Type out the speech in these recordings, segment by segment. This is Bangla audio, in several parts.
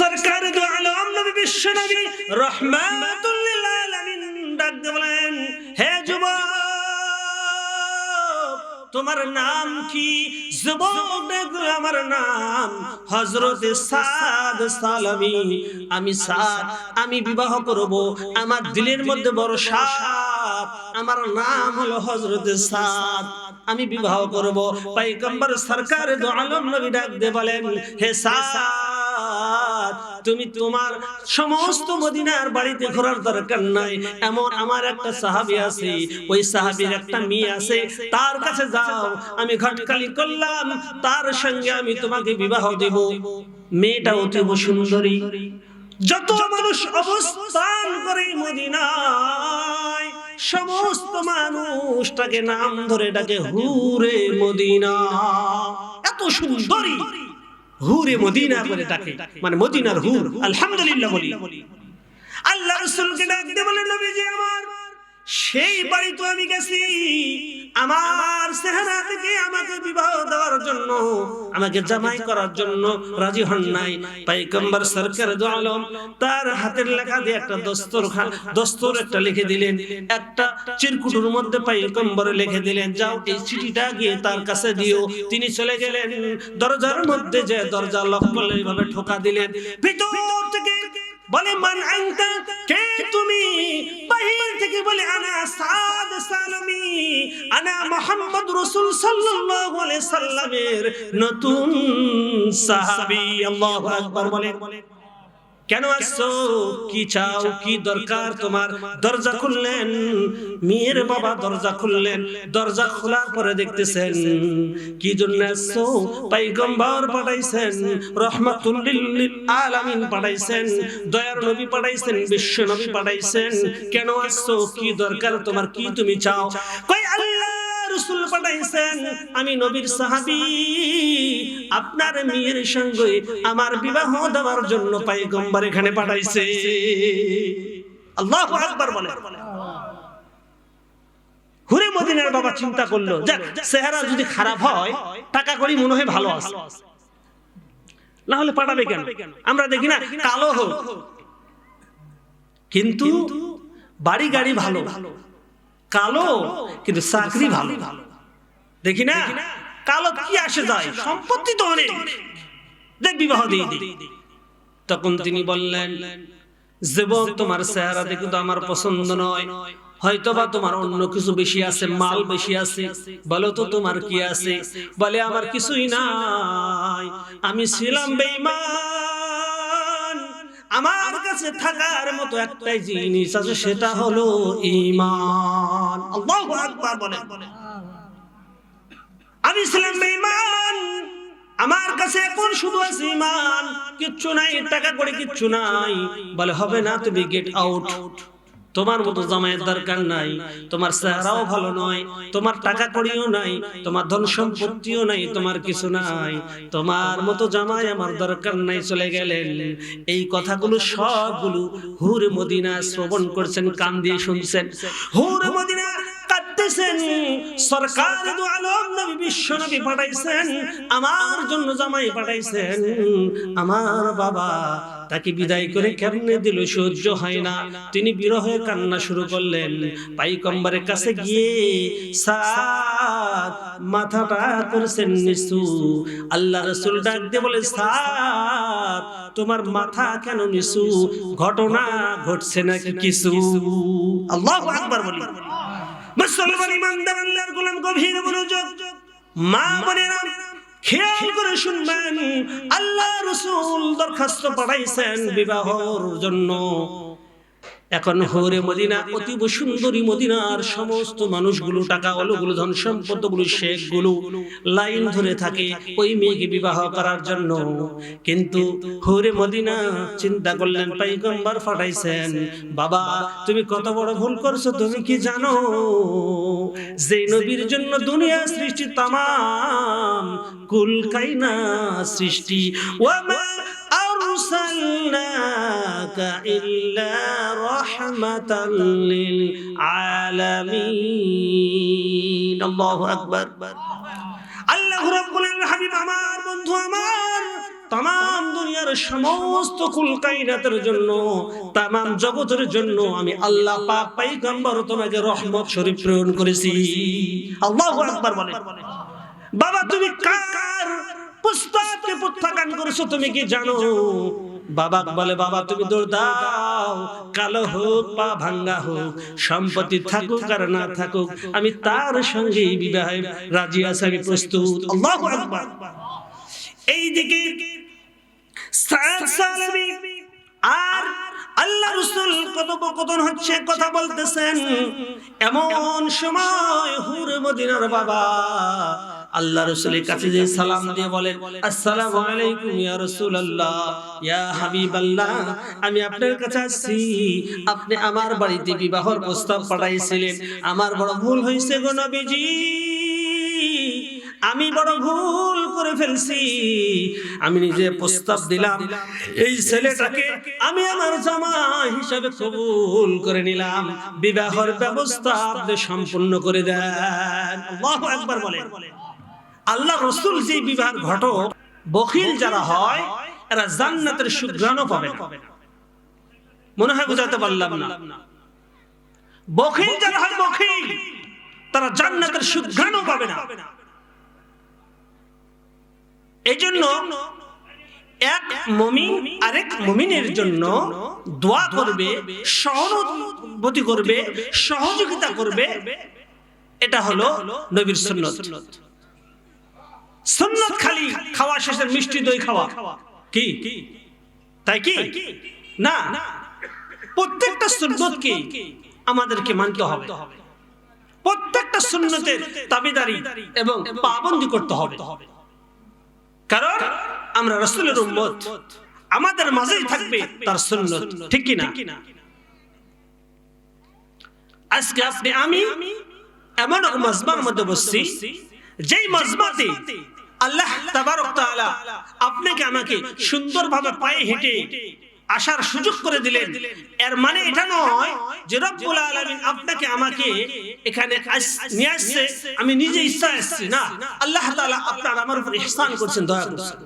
সরকার দু আলম নবী বিশ্ব নবী রাহমাতুল লিল আলামিন ডাক দিয়ে বলেন, হে যুবক তোমার নাম কি? যুবক দেখো আমার নাম হযরত সাদ সালামি। আমি সাদ, আমি বিবাহ করব, আমার দিলের মধ্যে বড় সাদ, আমার নাম হলো হযরত সাদ, আমি বিবাহ করব। পয়গম্বর সরকার দু আলম নবী ডাক দিয়ে বলেন, হে সাদ তুমি তোমার সমস্ত মদিনার বাড়িতে ঘোরার দরকার নাই, এমন আমার একটা সাহাবী আছে, ওই সাহাবীর একটা মেয়ে আছে, তার কাছে যাও, আমি ঘটকালি করলাম, তার সঙ্গে আমি তোমাকে বিবাহ দেব। মেয়েটা অতি সুন্দরী। যত মানুষ অবস্থান করে মদিনায় সমস্ত মানুষটাকে নাম ধরে ডাকে হুরে মদিনা। এত সুন্দরী হুরে মদিনা করে ডাকে, মানে মদিনার হুর। আলহামদুলিল্লাহ বলি। আল্লাহ রাসূলকে ডাক দিয়ে বলেন, নবীজি আমার সেই বাড়ি তো আমি গেছি, আমার চেহারা থেকে আমাকে বিবাহ দেওয়ার জন্য, আমাকে জামাই করার জন্য রাজি হন নাই। পয়গম্বর সরকার দু আলম তার হাতের লেখা দিয়ে একটা দস্তর একটা লিখে দিলেন, একটা চিরকুটের মধ্যে পয়গম্বরে লিখে দিলেন, যাও এই চিঠিটা গিয়ে তার কাছে দিও। তিনি চলে গেলেন, দরজার মধ্যে যে দরজা লক করলে এইভাবে ঠোকা দিলেন, ভিতর থেকে বলে মান আনতা, কে তুমি? বাহির থেকে বলে আনা সাদ সালামি, আনা মুহাম্মদ রাসূল সাল্লাল্লাহু আলাইহি সাল্লামের নতুন সাহাবী। আল্লাহু আকবার বলেন। কেন আসছো? কি চাও? কি দরকার তোমার? দরজা খুললেন, মেয়ের বাবা দরজা খুললেন। দরজা খোলার পরে দেখতেছেন কি জন্য আসছো? পয়গম্বর পাঠাইছেন, রাহমাতুল লিল আলামিন পাঠাইছেন, দয়ার নবী পাঠাইছেন, বিশ্ব নবী পাঠাইছেন। কেন আসছো? কি দরকার তোমার? কি তুমি চাও? কই আল্লাহ রাসূল পাঠাইছেন, আমি নবীর সাহাবী, আপনার মেয়ের সঙ্গে আমার বিবাহ দেওয়ার জন্য পয়গম্বর এখানে পাঠাইছে। আল্লাহু আকবার বলে। হুরে মদিনার বাবা চিন্তা করলো, যাক চেহারা যদি খারাপ হয়, টাকা করি মনে হয় ভালো আছে, না হলে পাঠাবে কেন? আমরা দেখি না কালো হোক, কিন্তু বাড়ি গাড়ি ভালো, কালো কিন্তু চাকরি ভালো, দেখি না? কালো কি আসে যায়, সম্পত্তি তো অনেক, দেখ বিবাহ দিয়ে দিই। তখন তিনি বললেন, যুবক তোমার চেহারা দেখে তো আমার পছন্দ নয়, হয়তোবা তোমার অন্য কিছু বেশি আছে, মাল বেশি আছে, বলো তো তোমার কি আছে? বলে আমার কিছুই নাই, আমি ছিলাম বেঈমান, আমার কাছে থাকার মতো একটাই জিনিস আছে, সেটা হলো ঈমান। আল্লাহু আকবার বলেন। আমি ছিলাম বেঈমান, আমার কাছে এখন শুধু আছে ঈমান, কিচ্ছু নাই, টাকা করে কিচ্ছু নাই। বলে হবে না, তুমি গেট আউট, তোমার মতো জামাইয়ের দরকার নাই, তোমার চেহারাও ভালো নয়, তোমার টাকা কড়িও নাই, তোমার ধন সম্পত্তিও নাই, তোমার কিছু নাই, তোমার মতো জামাই আমার দরকার নাই, চলে গেলেন। এই কথাগুলো সবগুলো হুর মদিনা শ্রবণ করছেন, কান দিয়ে শুনছেন। হুর মদিনা কাঁদতেছেন, সরকার দু আলম নবী বিশ্ব নবী পাঠাইছেন, আমার জন্য জামাই পাঠাইছেন, আমার বাবা তাকে বিদায় করে কেমনে দিল সহ্য হয় না। তিনি বিরহে কান্না শুরু করলেন। পয়গম্বরের কাছে গিয়ে সাদ মাথাটা করেছেন নিচু। আল্লাহ রাসূল ডাক দিয়ে বলে, সাদ তোমার মাথা কেন নিচু? ঘটনা ঘটছে নাকি কিছু? আল্লাহু আকবার বলি। মুসলমান ইমানদার আল্লাহর গোলাম, গভীর মনোযোগ, মা বোনেরা খেয়াল করে শুনবেন। আল্লাহ রাসূল দরখাস্ত পাঠাইছেন বিবাহর জন্য। এখন হুরে মদিনা, অতীব সুন্দরী মদিনার সমস্ত মানুষগুলো, টাকা ওয়ালাগুলো, ধন সম্পদগুলো, শেখগুলো লাইন ধরে থাকে ওই মেয়েকে বিবাহ করার জন্য। কিন্তু হুরে মদিনা চিন্তা করলেন, পয়গম্বর পাঠাইছেন, বাবা তুমি কত বড় ভুল করছো, তুমি কি জানো যে নবীর জন্য দুনিয়া সৃষ্টি, তামাম কুল কায়না সৃষ্টি, ওয়ামা আরসালনাকা ইল্লা রাহমাতাল লিল আলামিন। আল্লাহু আকবার। আল্লাহ রাব্বুল আলামিন, হাবিব আমার, বন্ধু আমার, তাম দুনিয়ার সমস্ত কুল কায়নাতের জন্য, তাম জগতের জন্য আমি আল্লাহ পাক পয়গম্বর তোমাকে রহমত স্বরূপ প্রেরণ করেছি। আল্লাহু আকবার বলেন। বাবা তুমি কার পুস্তককে প্রত্যাখ্যান করেছো তুমি কি জানো? বাবা বলে বাবা তুমি দৌড় দাও, কালো হোক পা ভাঙ্গা হোক, সম্পত্তি থাকুক আর না থাকুক, আমি তার সঙ্গে বিবাহে রাজি আছি, আমি প্রস্তুত। আল্লাহু আকবার। এইদিকে আর আল্লাহ রাসূল কথোপকথন হচ্ছে, কথা বলতেছেন। এমন সময় হুর মদিনার বাবা আল্লাহ রাসূলের কাছে যে সালাম দিয়ে বলেন, আসসালামু আলাইকুম ইয়া রাসূলুল্লাহ, ইয়া হাবিবাল্লাহ, আমি আপনার কাছে আসছি, আপনি আমার বাড়িতে বিবাহের প্রস্তাব পাঠাইছিলেন, আমার বড় ভুল হয়েছে গো নবীজি, আমি বড় ভুল করে ফেলছি, আমি নিজে প্রস্তাব দিলাম, এই ছেলেটাকে আমি আমার জামাই হিসাবে কবুল করে নিলাম, বিবাহের ব্যবস্থা আপনি সম্পূর্ণ করে দেন। আল্লাহু আকবার বলেন। আল্লাহ রাসূল যে বিবাহের ঘটক, বখিল যারা হয় এরা জান্নাতের সুঘ্রাণও পাবে না। মনে হয় বুঝাতে পারলাম না? বখিল যারা হয় বখিল, তারা জান্নাতের সুঘ্রাণও পাবে না। এজন্য এক মুমিন আরেক মুমিনের জন্য দোয়া করবে, সহানুভূতি করবে, সহযোগিতা করবে, এটা হলো নবীর সুন্নাত। সুন্নাত খালি খাওয়া শেষে মিষ্টি দই খাওয়া কি তাই কি না? প্রত্যেকটা সুন্নাতকে আমাদেরকে মানতে হবে, প্রত্যেকটা সুন্নতের দাবিদারি এবং পাবন্দি করতে হবে, কারণ আমরা রাসূলের উম্মত, আমাদের মাঝেই থাকবে তার সুন্নাত, ঠিক কি না? আজকে আপনি আমি এমন মাজমার মধ্যে বসছি, যেই মাজমাতে আল্লাহ তাবারক তাআলা আপনাকে আমাকে সুন্দরভাবে পায়ে হেঁটে আসার সুযোগ করে দিলেন। এর মানে এটা নয় যে রব্বুল আলামিন আপনাকে আমাকে এখানে নিয়ে আসছে, আমি নিজে ইচ্ছা আসছি, না, আল্লাহ তাআলা আপনার আমার উপর ইহসান করছেন, দয়া করছেন।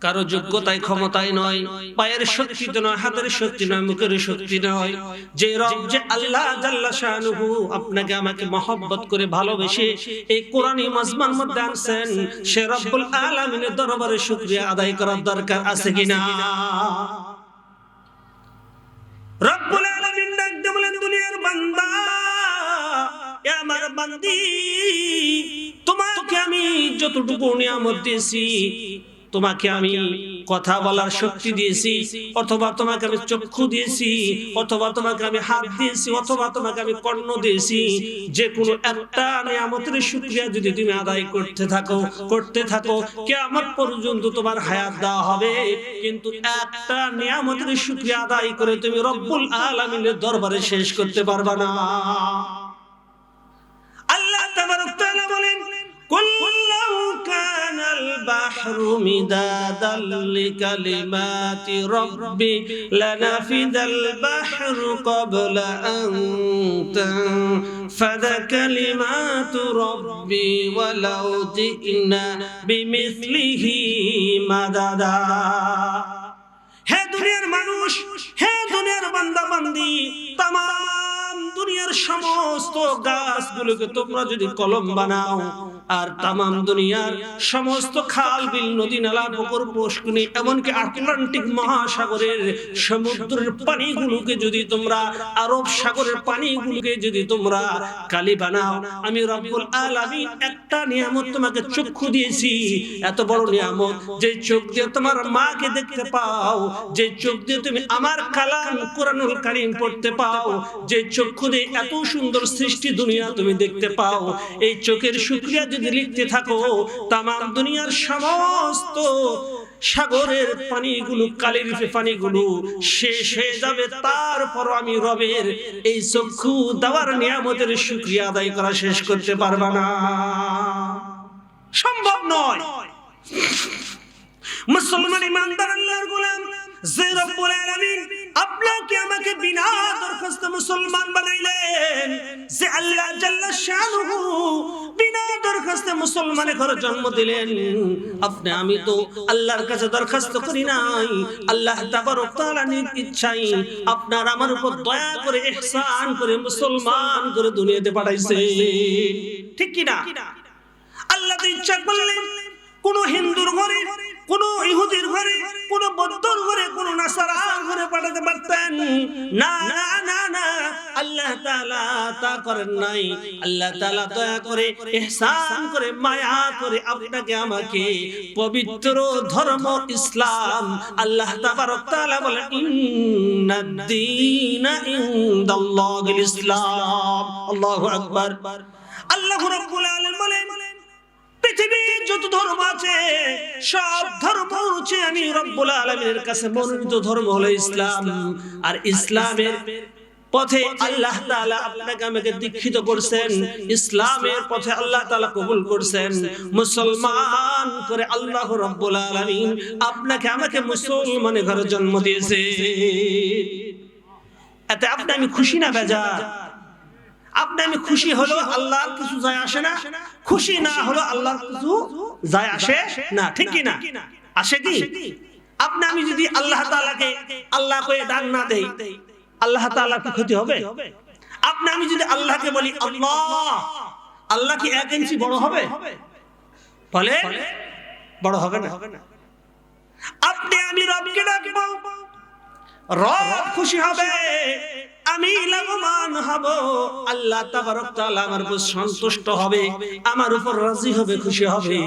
কারো যোগ্যতায় ক্ষমতায় নয়, পায়ের শক্তিতে নয়, হাতের শক্তি নয়, মুখের শক্তি নয়, যে রব, যে আল্লাহ জাল্লা শানুহু আপনাকে আমাকে মহব্বত করে ভালোবেসে এই কোরআনী মাজমার মধ্যে আনছেন, সে রব্বুল আলামিনের দরবারে শুকরিয়া আদায় করার দরকার আছে কিনা? রব্বুল আলামিন ডাকতে বলেন, দুনিয়ার বান্দা, এ আমার বান্দি, তোমাকে আমি যতটুকু নিয়ামত দিয়েছি, তোমাকে আমি কথা বলার শক্তি দিয়েছি, অথবা তোমাকে আমি চক্ষু দিয়েছি, অথবা তোমাকে আমি হাত দিয়েছি, অথবা তোমাকে আমি কর্ণ দিয়েছি, যে কোনো একটা নিয়ামতের শুকরিয়া যদি তুমি আদায় করতে থাকো কিয়ামত পর্যন্ত তোমার হায়াত দেওয়া হবে, কিন্তু একটা নিয়ামতের শুকরিয়া আদায় করে তুমি রব্বুল আলামিনের দরবারে শেষ করতে পারবে না। আল্লাহ তাবারক তাআলা বলেন, কুল লাউ কানাল বাহরু মিদাদাল লিকালিমাতি রাব্বি লানাফিদাল বাহরু ক্বাবলা আন তানফাদা কালিমাতু রাব্বি ওয়ালাউ জিনা বিমিসলিহি মাদাদা। হে দুনিয়ার মানুষ, হে দুনিয়ার বান্দা বান্দি, তামাম দুনিয়ার সমস্ত গাছগুলোকে তোমরা যদি কলম বানাও, আর তামাম দুনিয়ার সমস্ত খাল বিল নদী নালা পুকুর পুষ্করিণী এমনকি আটলান্টিক মহাসাগরের সমুদ্রের পানিগুলোকে যদি তোমরা, আরব সাগরের পানিগুলোকে যদি তোমরা কালি বানাও, আমি রব্বুল আলামিন একটা নিয়ামত তোমাকে চক্ষু দিয়েছি, এত বড় নিয়ামত, যে চোখ দিয়ে তোমার মাকে দেখতে পাও, যে চোখ দিয়ে তুমি আমার কালাম কোরআনুল কারীম পড়তে পাও, যে চক্ষু দিয়ে এত সুন্দর সৃষ্টি দুনিয়া তুমি দেখতে পাও, এই চোখের শুকরিয়া যদি লিখতে থাকো, তামাম দুনিয়ার সমস্ত সাগরের পানিগুলো, কালির পানিগুলো শেষ হয়ে যাবে, তারপর আমি রবের এই চক্ষু দেওয়ার নিয়ামতের শুকরিয়া আদায় করা শেষ করতে পারবা না, সম্ভব নয়। মুসলমান ইমানদার আল্লাহর গোলাম, যে রব্বুল আলামিন আপনাকে কি আমাকে বিনা দরখাস্তে মুসলমান বানাইলেন? যে আল্লাহ জাল্লা শানুহু বিনা দরখাস্তে মুসলমানের ঘরে জন্ম দিলেন, আপনি আমি তো আল্লাহর কাছে দরখাস্ত করি নাই, আল্লাহ তাবারক তাআলা নিজ ইচ্ছায় আপনার আমার উপর দয়া করে ইহসান করে মুসলমান করে দুনিয়াতে পাঠাইছে। ঠিক কি না? আল্লাহ তো ইচ্ছা করলেন কোন হিন্দুর ঘরে, কোন ইহুদির ঘরে, কোন বৌদ্ধর ঘরে, কোন নাসারার ঘরে পাঠাতে পারতেন। না না না না, আল্লাহ তাআলা তা করেন নাই। আল্লাহ তাআলা দয়া করে ইহসান করে মায়া করে আপনাকে আমাকে পবিত্র ধর্ম ইসলাম, আল্লাহ তাবারক তাআলা বলেন ইন্নাদ-দীনা ইনদাল্লাহিল ইসলাম। আল্লাহু আকবার। আল্লাহ রাব্বুল আলামিন বলেন পৃথিবীর যত ধর্ম আছে সব ধর্ম হচ্ছে আমি রব্বুল আলামিনের কাছে মনোনীত ধর্ম হলো ইসলাম। আর ইসলামের পথে আল্লাহ তাআলা আপনাকে আমাকে দীক্ষিত করেছেন, ইসলামের পথে আল্লাহ তাআলা কবুল করেছেন, মুসলমান করে আল্লাহ রব্বুল আলামিন আপনাকে আমাকে মুসলমানের ঘরে জন্ম দিয়েছে। এতে আপনি আমি খুশি না বেজার? আপনি আমি খুশি হলো আল্লাহর কিছু যায় আসে না, খুশি না হলো আল্লাহর কিছু যায় আসে না। ঠিক কি না? আসে কি? আপনি আমি যদি আল্লাহ তাআলাকে আল্লাহ কয়ে ডাক না দেই, আল্লাহ তাআলার কি ক্ষতি হবে? আপনি আমি যদি আল্লাহকে বলি আল্লাহ, আল্লাহ কি 1 ইঞ্চি বড় হবে? বলে বড় হবে না। আপনি আমি রবকে ডাকবো, রব খুশি হবে, আমি লাভবান হব, আল্লাহ তাবারক তাআলা আমার উপর সন্তুষ্ট হবে, আমার উপর রাজি হবে, খুশি হবে।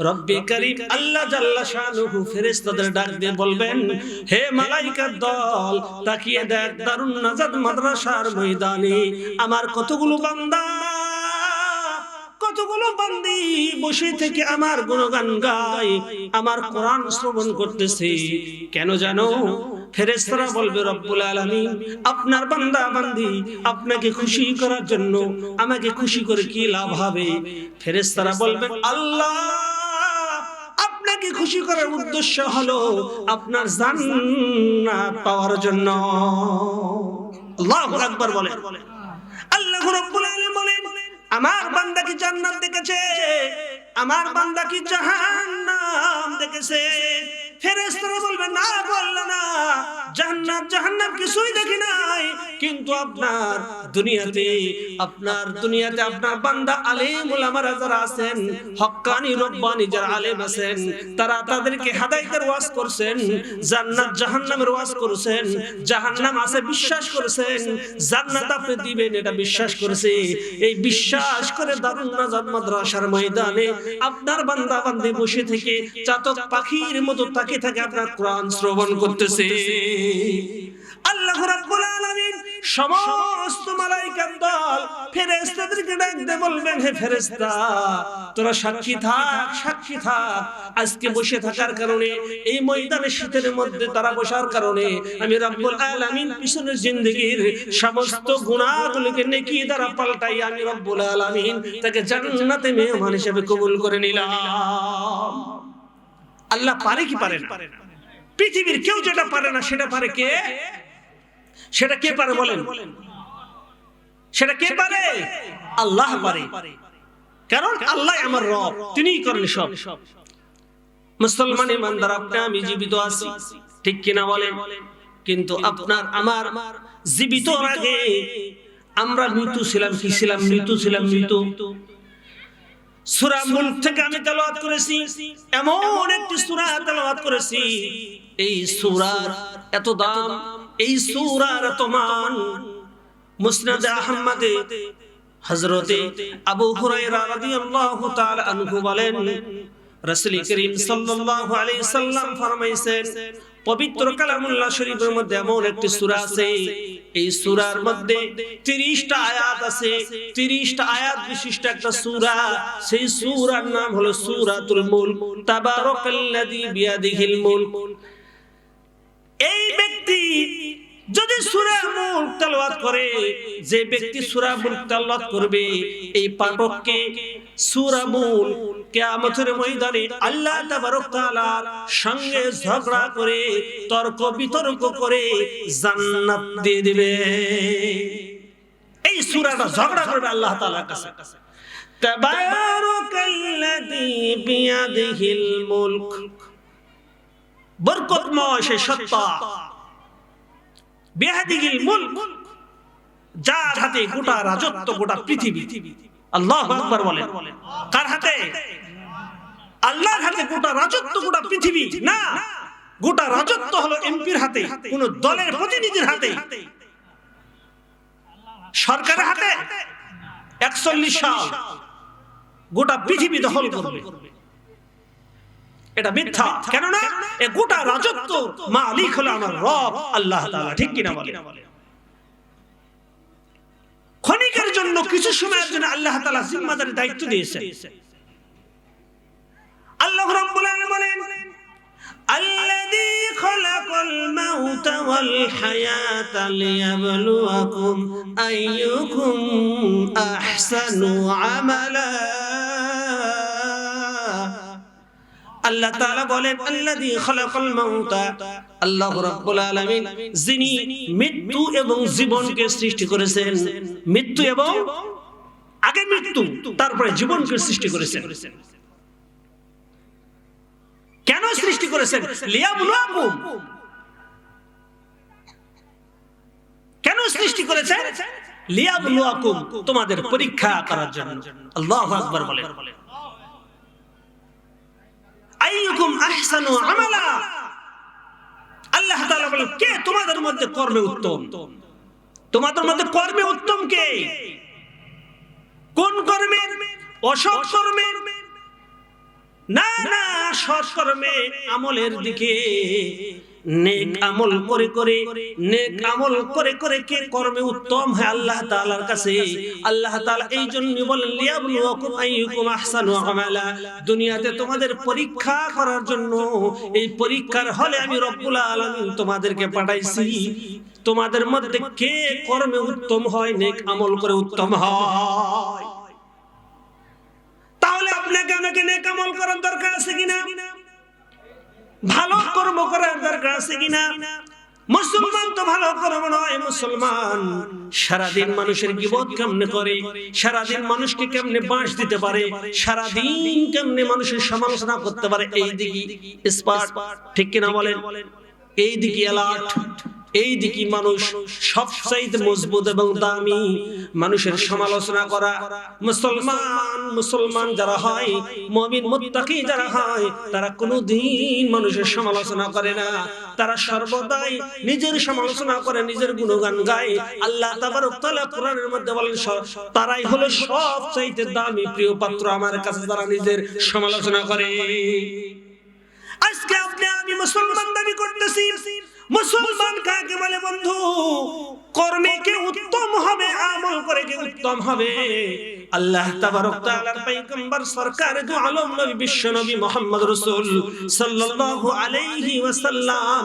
রব্বে কারীম আল্লাহ জাল্লা শানুহু ফেরেশতাদের ডাক দিয়ে বলবেন, হে মালাইকার দল, তাকিয়ে দেখ দারুন নাজাত মাদ্রাসার ময়দানে আমার কতগুলো বান্দা, কতগুলো বান্দি বসে থেকে আমার গুণগান গায়, আমার কোরআন শ্রবণ করতেছে। কেন জানো? ফেরেশতারা বলবে রব্বুল আলামিন আপনার বান্দা বান্দি আপনাকে খুশি করার জন্য, আমাকে খুশি করে কি লাভ হবে? ফেরেশতারা বলবে আল্লাহ আপনাকে খুশি করার উদ্দেশ্য হলো আপনার জান্নাত পাওয়ার জন্য। আল্লাহু আকবার বলেন। আল্লাহ রাব্বুল আলামিন বলেন আমার বান্দা কি জান্নাত দেখেছে, আমার বান্দা কি জাহান্নাম দেখেছে? ফেরেশতারা বলবে না, বললো না, জান্নাত জাহান্নাম কিছুই দেখি নাই, কিন্তু আপনার দুনিয়াতে আপনার বান্দা আলেম উলামারা যারা আছেন, হক্কানি রব্বানি যারা আলেম আছেন, তারা তাদেরকে হেদায়েতের ওয়াজ করছেন, জান্নাত জাহান্নামের ওয়াজ করছেন, জাহান্নাম আছে বিশ্বাস করেছেন, জান্নাত আপনি দিবেন এটা বিশ্বাস করেছে। এই বিশ্বাস করে দারুন নাজাত মাদ্রাসার ময়দানে আপনার বান্দা বান্দি বসে থেকে চাতক পাখির মতো তাকে আপনার কোরআন শ্রবণ করতেছে। আল্লাহ রাব্বুল আলামিন সমস্ত মালাইকার দল ফেরেশতাদেরকে ডাক দিয়ে বলবেন, হে ফেরেশতা তোরা সাক্ষী থাক, সাক্ষী থাক, আজকে বসে থাকার কারণে এই ময়দানে শীতের মধ্যে তারা বসার কারণে আমি রাব্বুল আলামিন পিছনের জিন্দেগীর সমস্ত গুনাহগুলোকে নেকি দ্বারা পাল্টাই আমি রাব্বুল আলামিন তাকে জান্নাতে মেহমান হিসেবে কবুল করে নিলাম। আল্লাহ পারে কি পারে না? পৃথিবীর কেউ যেটা পারে না সেটা পারে কে? সেটা কে পারে বলেন? সেটা কে পারে? আল্লাহ পারে। কারণ আল্লাহ আমার রব, তিনিই করেন সব। মুসলমান ইমানদার আপনি আমি জীবিত আছি, ঠিক কিনা বলেন? কিন্তু আপনার আমার জীবিত আগে আমরা মৃত্যু ছিলাম। কি ছিলাম? মৃত্যু ছিলাম, মৃত্যু। সূরা মুলক থেকে আমি তেলাওয়াত করেছি, এমন একটি সূরা তেলাওয়াত করেছি, এই সূরার এত দাম, এই সূরার এত মান। মুসনাদ আহমদে হযরতে আবু হুরায়রা রাদিয়াল্লাহু তাআলা আনহু বলেন, রাসূল করিম সাল্লাল্লাহু আলাইহি সাল্লাম ফরমাইছেন, পবিত্র কালামুল্লাহ শরীফের মধ্যে এমন একটি সূরা আছে, এই সূরার মধ্যে 30টা আয়াত আছে, 30টা আয়াত বিশিষ্ট একটা সূরা। সেই সূরার নাম হলো সূরাতুল মুলক। তাবারাকাল্লাযী বিয়াদিহিল মুলক। এই ব্যক্তি যদি সূরা মুলক তেলাওয়াত করে, যে ব্যক্তি সূরা মুলক তেলাওয়াত করবে, এই পাঠককে সূরা মুলক কিয়ামতের ময়দানে আল্লাহ তাবারক তাআলার সঙ্গে ঝগড়া করে, তর্ক বিতর্ক করে জান্নাত দিয়ে দিবে। এই সূরাটা ঝগড়া করবে আল্লাহ তাআলার কাছে। তাবারাকাল্লাযী বিয়াদিহিল মুলক, বরকতময় সেই সত্তা, বিয়াদিহিল মুলক, যার হাতে গোটা রাজত্ব, গোটা পৃথিবী। আল্লাহু আকবার বলেন। কার হাতে? আল্লাহর হাতে গোটা রাজত্ব, গোটা পৃথিবী না, গোটা রাজত্ব হলো এমপির হাতে, কোন দলের প্রতিনিধির হাতে, সরকারের হাতে। 41 সাল গোটা পৃথিবী দখল করবে, এটা মিথ্যা। কেননা এই গোটা রাজত্ব মালিক হলো আমার রব আল্লাহ তাআলা, ঠিক কিনা বলেন? ক্ষণিকের জন্য, কিছু সময়ের জন্য আল্লাহ তাআলা জিম্মাদারি দায়িত্ব দিয়েছেন। আল্লাহ রাব্বুল আলামিন বলেন, আল্লাযী খালাকাল মাউতা ওয়াল হায়াতা লিয়াবলুয়াকুম আইয়ুকুম আহসানু আমালা। আল্লাহ তাআলা বলেন, আল্লাযী খালাকাল মাউতা, আল্লাহ রাব্বুল আলামিন যিনি মৃত্যু এবং জীবনকে সৃষ্টি করেছেন। মৃত্যু এবং আগে মৃত্যু, তারপরে জীবনকে সৃষ্টি করেছেন। কেন সৃষ্টি করেছেন? লিয়াবলুয়াকুম। কেন সৃষ্টি করেছেন? লিয়াবলুয়াকুম, তোমাদের পরীক্ষা করার জন্য। আল্লাহু আকবার বলেন। আইয়ুকুম আহসানু আমালা, আল্লাহ তাআলা বলেন, কে তোমাদের মধ্যে কর্মে উত্তম? তোমাদের মধ্যে কর্মে উত্তম কে? কোন কর্মে? অসৎ কর্মে না, না, সৎ কর্মে, আমলের দিকে। নেক আমল করে করে, নেক আমল করে করে কে কর্মে উত্তম হয় আল্লাহ তাআলার কাছে? আল্লাহ তাআলা এই জন্য বলেন, লিয়াবলুয়াকুম আইয়ুকুম আহসানু আমালা, দুনিয়াতে তোমাদের পরীক্ষা করার জন্য। এই পরীক্ষার হলে আমি রব্বুল আলামিন তোমাদেরকে পাঠাইছি, তোমাদের মধ্যে কে কর্মে উত্তম হয়, নেক আমল করে উত্তম হয়। তাহলে আপনাকে আমাকে নেক আমল করার দরকার আছে কিনা? ভালো কর্ম করার দরকার আছে কিনা? মুসলমান তো ভালো কর্ম নয়। মুসলমান সারাদিন মানুষের গীবত কেমনে করে, সারাদিন মানুষকে কেমনে বাঁশ দিতে পারে, সারাদিন কেমনে মানুষের সমালোচনা করতে পারে, এই দিকে এক্সপার্ট, ঠিক কিনা বলেন? এই দিকে অ্যালার্ট, এই দিকে মানুষ সবচাইতে মজবুত এবং দামি। মানুষের সমালোচনা করা। মুসলমান যারা হয়, মুমিন মুত্তাকি যারা হয়, তারা কোনোদিন মানুষের সমালোচনা করে না। তারা সর্বদাই নিজের সমালোচনা করে, নিজের গুণগান গায়। আল্লাহ তাবারক তাআলা কোরআনের মধ্যে বলেন, তারাই হলো সবচাইতে দামি প্রিয় পাত্র আমার কাছে, যারা নিজের সমালোচনা করে। আজকে আপনি আমি মুসলমান দাবি করতেছি। মুসলমান কাকে বলে বন্ধু? কর্মে কে উত্তম হবে, আমল করে কে উত্তম হবে? আল্লাহ তাবারক তাআলার পয়গম্বর সরকার দু আলম নবী বিশ্ব নবী মুহাম্মদ রাসূল সাল্লাল্লাহু আলাইহি ওয়াসাল্লাম,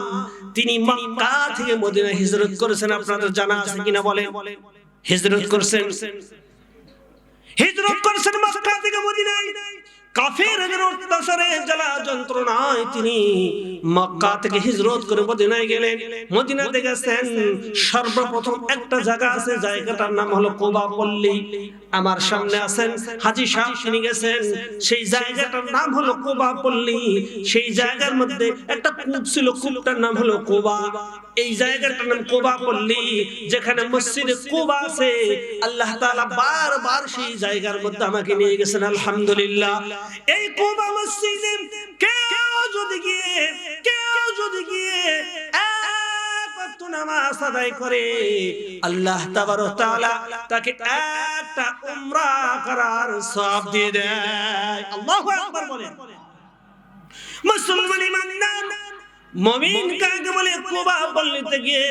তিনি মক্কা থেকে মদিনা হিজরত করেছেন। আপনাদের জানা আছে কিনা বলেন? হিজরত করেছেন মক্কা থেকে মদিনায়। কাফেরদের অত্যাচারে, জ্বালা যন্ত্রণায় তিনি মক্কা থেকে হিজরত করে মদিনায় গেলেন। মদিনাতে গেছেন, সর্বপ্রথম একটা জায়গা আছে, জায়গাটার নাম হলো কুবা পল্লী। আমার সামনে আছেন হাজী সাহেব, তিনি গেছেন, সেই জায়গাটার নাম হলো কুবা পল্লী। সেই জায়গার মধ্যে একটা কূপ ছিল, কূপটার নাম হলো কুবা। এই জায়গাটার নাম কুবা পল্লী, যেখানে মসজিদে কুবা আছে। আল্লাহ তাআলা বারবার সেই জায়গার মধ্যে আমাকে নিয়ে গেছেন, আলহামদুলিল্লাহ। এই কুবা মসজিদে কেউ যদি গিয়ে এক ওয়াক্ত নামাজ আদায় করে, আল্লাহ তাবারক তাআলা তাকে একটা উমরা করার সওয়াব দিয়ে দেয়। আল্লাহু আকবার বলেন। মুসলমান ইমানদার মুমিন কাকে বলে? কুবা পল্লীতে গিয়ে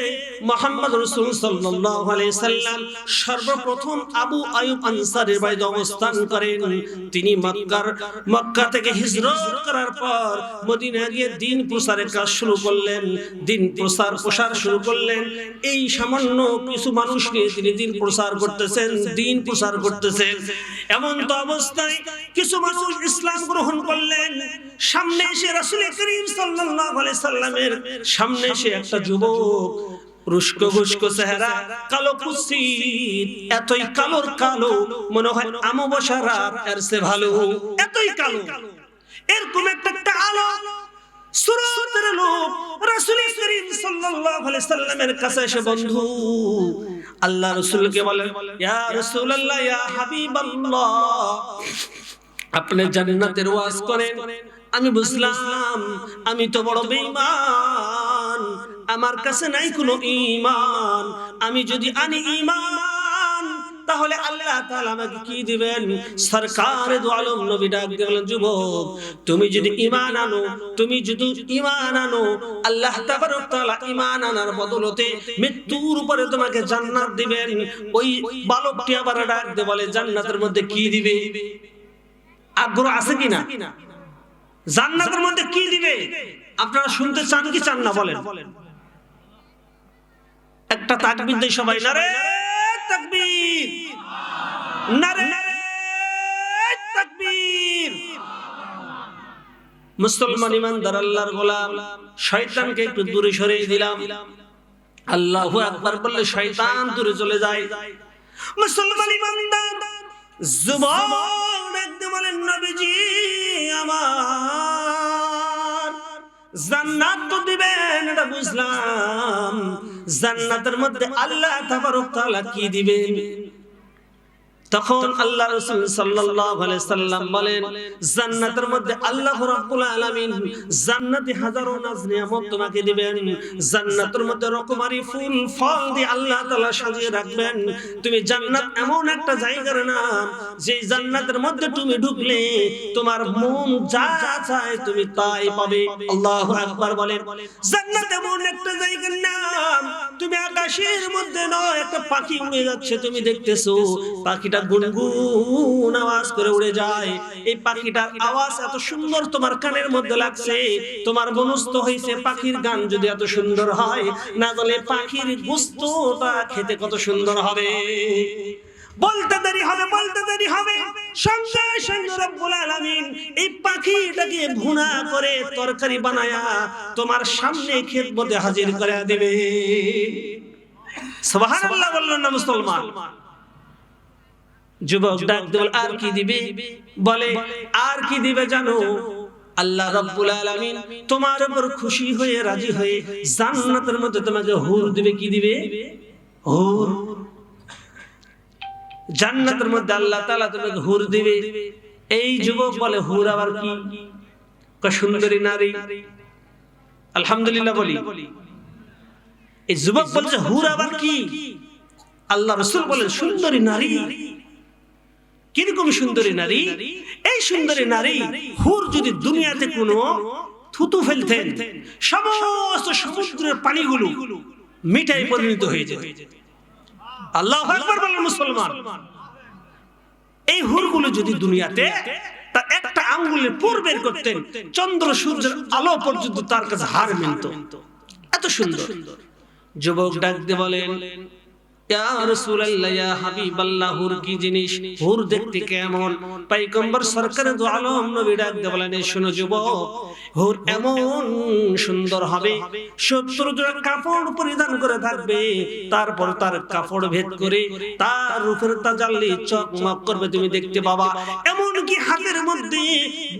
মুহাম্মদ রাসূল সাল্লাল্লাহু আলাইহি সাল্লাম সর্বপ্রথম আবু আইয়ুব আনসারীর বাড়িতে অবস্থান করেন। তিনি মক্কা থেকে হিজরত করার পর মদিনায় গিয়ে দ্বীন প্রচারের কাজ শুরু করলেন, দ্বীন প্রসার শুরু করলেন। এই সামান্য কিছু মানুষ নিয়ে তিনি দ্বীন প্রচার করতেছেন। এমন তো অবস্থায় কিছু মানুষ ইসলাম গ্রহণ করলেন। সামনে এসে রাসূল করিম সাল্লাল্লাহু আলাইহি সাল্লামের সামনে এসে একটা যুবক, রুস্কো চেহারা, কালো কুৎসিত, এতই কালো মনে হয় আমবসা রাত এর চেয়ে ভালো, এতই কালো। এরকম একটা আলো সুরতের লোক রাসূল করিম সাল্লাল্লাহু আলাইহি সাল্লামের কাছে এসে, বন্ধু আল্লাহ রাসূলকে বলেন, ইয়া রাসূলুল্লাহ, ইয়া হাবিবাল্লাহ, আপনি জান্নাতের ওয়াজ করেন। আমি বুঝলাম আমি তো বড় বেঈমান, আমার কাছে নাই কোনো ঈমান। আমি যদি আনি ঈমান তাহলে আল্লাহ তাআলা আমাকে কি দিবেন? সরকারে দু আলম নবী ডাক দিয়ে বলেন, যুবক তুমি যদি ঈমান আনো আল্লাহ তাবারক তাআলা ঈমান আনার বদলতে মৃত্যুর উপরে তোমাকে জান্নাত দিবেন। ওই বালকটি আবার ডাক দিয়ে বলে, জান্নাতের মধ্যে কি দিবে? আগ্রহ আছে কিনা? জান্নাতের মধ্যে কি দিবে আপনারা শুনতে চান কি চান না? বলেন একটা তাকবীর দেই সবাই, নারে তাকবীর, নারে তাকবীর। মুসলমান ইমানদার আল্লাহর গোলাম, শয়তানকে একটু দূরে সরিয়ে দিলাম। আল্লাহু আকবার বললে শয়তান দূরে চলে যায়। মুসলমান ইমানদার যুবক একদম বলেন, নবীজি আমার জান্নাত তো দিবেন এটা বুঝলাম, জান্নাতের মধ্যে আল্লাহ তাবারক তাআলা কি দিবেন? তখন আল্লাহ রাসূল সাল্লাল্লাহু আলাইহি সাল্লাম বলেন, জান্নাতের মধ্যে আল্লাহ রাব্বুল আলামিন জান্নাতে হাজারো নাজ নিয়ামত তোমাকে দিবেন। জান্নাতের মধ্যে রকমারি ফুল ফল দিয়ে আল্লাহ তাআলা সাজিয়ে রাখবেন। তুমি জান্নাত এমন একটা জায়গার নাম, যে জান্নাতের মধ্যে তুমি ঢুকলে তোমার মন যা চায় তুমি তাই পাবে। আল্লাহু আকবার বলেন। জান্নাত এমন একটা জায়গার নাম, তুমি আকাশের মধ্যে নয়, একটা পাখি উড়ে যাচ্ছে তুমি দেখতেছো, পাখিটা গুনগুন আওয়াজ করে উড়ে যায়। এই পাখিটার আওয়াজ এত সুন্দর তোমার কানের মধ্যে লাগছে, তোমার মনস্থ হইছে পাখির গান যদি এত সুন্দর হয়, না জানলে পাখির গোশতটা খেতে কত সুন্দর হবে। বলতে দেরি হবে সঙ্গে সঙ্গে রব্বুল আলামিন এই পাখিটাকে ভুনা করে তরকারি বানায়া তোমার সামনে খেদমতে হাজির করে দিবে। সুবহানাল্লাহ বললেন না মুসলমান? যুবক ডাক দিয়ে আর কি দিবে? বলে আর কি দিবে জানো? আল্লাহ রাব্বুল আলামিন তোমার উপর খুশি হয়ে রাজি হয়ে জান্নাতের মধ্যে তোমাকে হুর দিবে। কি দিবে? হুর। জান্নাতের মধ্যে আল্লাহ তাআলা তোমাকে হুর দিবে। এই যুবক বলে, হুর আবার কি? সুন্দরী নারী। আলহামদুলিল্লাহ বলি। এই যুবক বলছে, হুর আবার কি? আল্লাহ রাসূল বলেন, সুন্দরী নারী। কিরকম সুন্দরী নারী? এই সুন্দরী নারী হুর যদি দুনিয়াতে কোনো থুতু ফেলতেন, সমস্ত সমুদ্রের পানিগুলো মিঠাই পরিণত হয়ে যেত। আল্লাহু আকবার বলেন মুসলমান। এই হুরগুলো যদি দুনিয়াতে তার একটা আঙ্গুলের পুর বের করতেন, চন্দ্র সূর্যের আলো পর্যন্ত তার কাছে হার মিলত, এত সুন্দর। যুবক ডাক দিয়ে বলেন, ইয়া রাসূলুল্লাহ, ইয়া হাবিবাল্লাহ, হুর কি জিনিস? হুর দেখতে কেমন? পয়গম্বর সরকারে দু আলম নবী ডাক দিয়ে বলেন, শোনো যুবক, হুর এমন সুন্দর হবে, 70 জোড়া কাপড় পরিধান করে থাকবে, তারপর তার কাপড় ভেদ করে তার রূপের তাজাল্লি চকমক করবে, তুমি দেখতে পাবা। এমন কি হাতের মধ্যে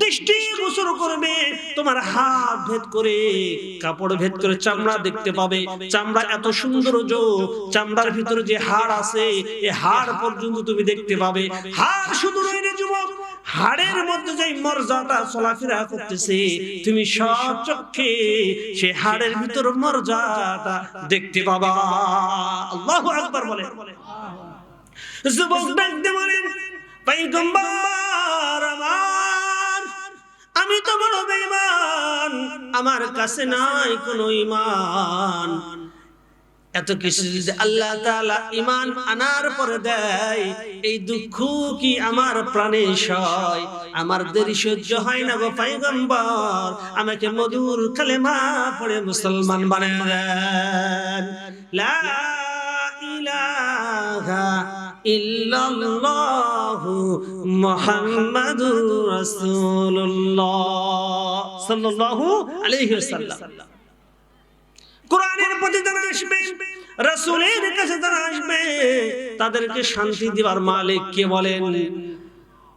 দৃষ্টি গোচর করবে, তোমার হাত ভেদ করে কাপড় ভেদ করে চামড়া দেখতে পাবে। চামড়া এত সৌন্দর্য, চামড়ার ভিতরে যে হাড় আছে এই হাড় পর্যন্ত তুমি দেখতে পাবে। হাড় শুধু নয় রে যুবক, হাড়ের মধ্যে যে মর্যাদা চলাফেরা করতেছে, তুমি সব চোখে সে হাড়ের ভিতর মর্যাদা দেখতে পাবা। আল্লাহু আকবার বলে। যুবক ডাকতে বলেন, পয়গম্বর আমার, আমি তো বড় বেঈমান, আমার কাছে নাই কোনো ঈমান। এত কিছু যদি আল্লাহ তাআলা ঈমান আনার পরে দেয়, এই দুঃখ কি আমার প্রাণে সয়? আমার দেরি সহ্য হয় না গো পয়গম্বর, আমাকে মধুর কালেমা পড়ে মুসলমান বানায় দেন। লা ইলাহা ইল্লাল্লাহু মুহাম্মাদুর রাসূলুল্লাহ সাল্লাল্লাহু আলাইহি ওয়াসাল্লাম। কোরআনের প্রতি যারা আসবে, রাসূলের কাছে যারা আসবে, তাদেরকে শান্তি দেওয়ার মালিক কে বলেন?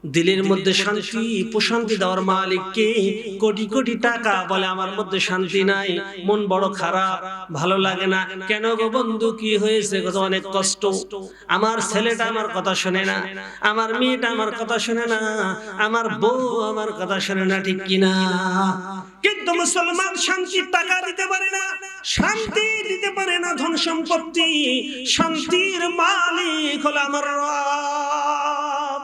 দিলের মধ্যে শান্তি প্রশান্তি দেওয়ার মালিক কে? কোটি কোটি টাকা বলে আমার মধ্যে শান্তি নাই, মন বড় খারাপ, ভালো লাগে না। কেন গো বন্ধু, কি হয়েছে? অনেক কষ্ট, আমার ছেলেটা আমার কথা শোনে না, আমার মেয়েটা আমার কথা শোনে না, আমার বউ আমার কথা শোনে না, ঠিক কিনা? কিন্তু মুসলমান শান্তির টাকা দিতে পারে না, শান্তি দিতে পারে না, ধন সম্পত্তি। শান্তির মালিক হলো আমার রব।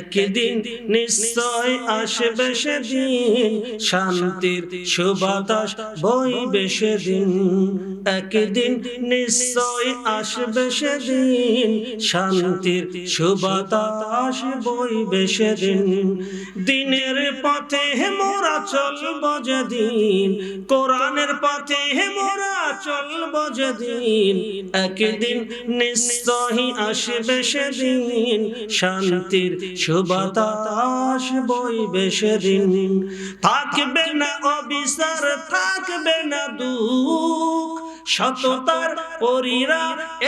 একদিন নিশ্চয় আসবে সেদিন, শান্তির সুবাতাস বইবে সেদিন। একদিন নিশ্চয় আসবে সেদিন, শান্তির সুবাতাস বইবে সেদিন। দিনের পথে মোরা চলব যেদিন, কোরআনের পথে মোরা চলব যেদিন। একদিন নিশ্চয় আসবে সেদিন, শান্তির সুবাতাস বইবে সেদিন। থাকবে না অবিচার, থাকবে না দুঃখ, সততার পরীরা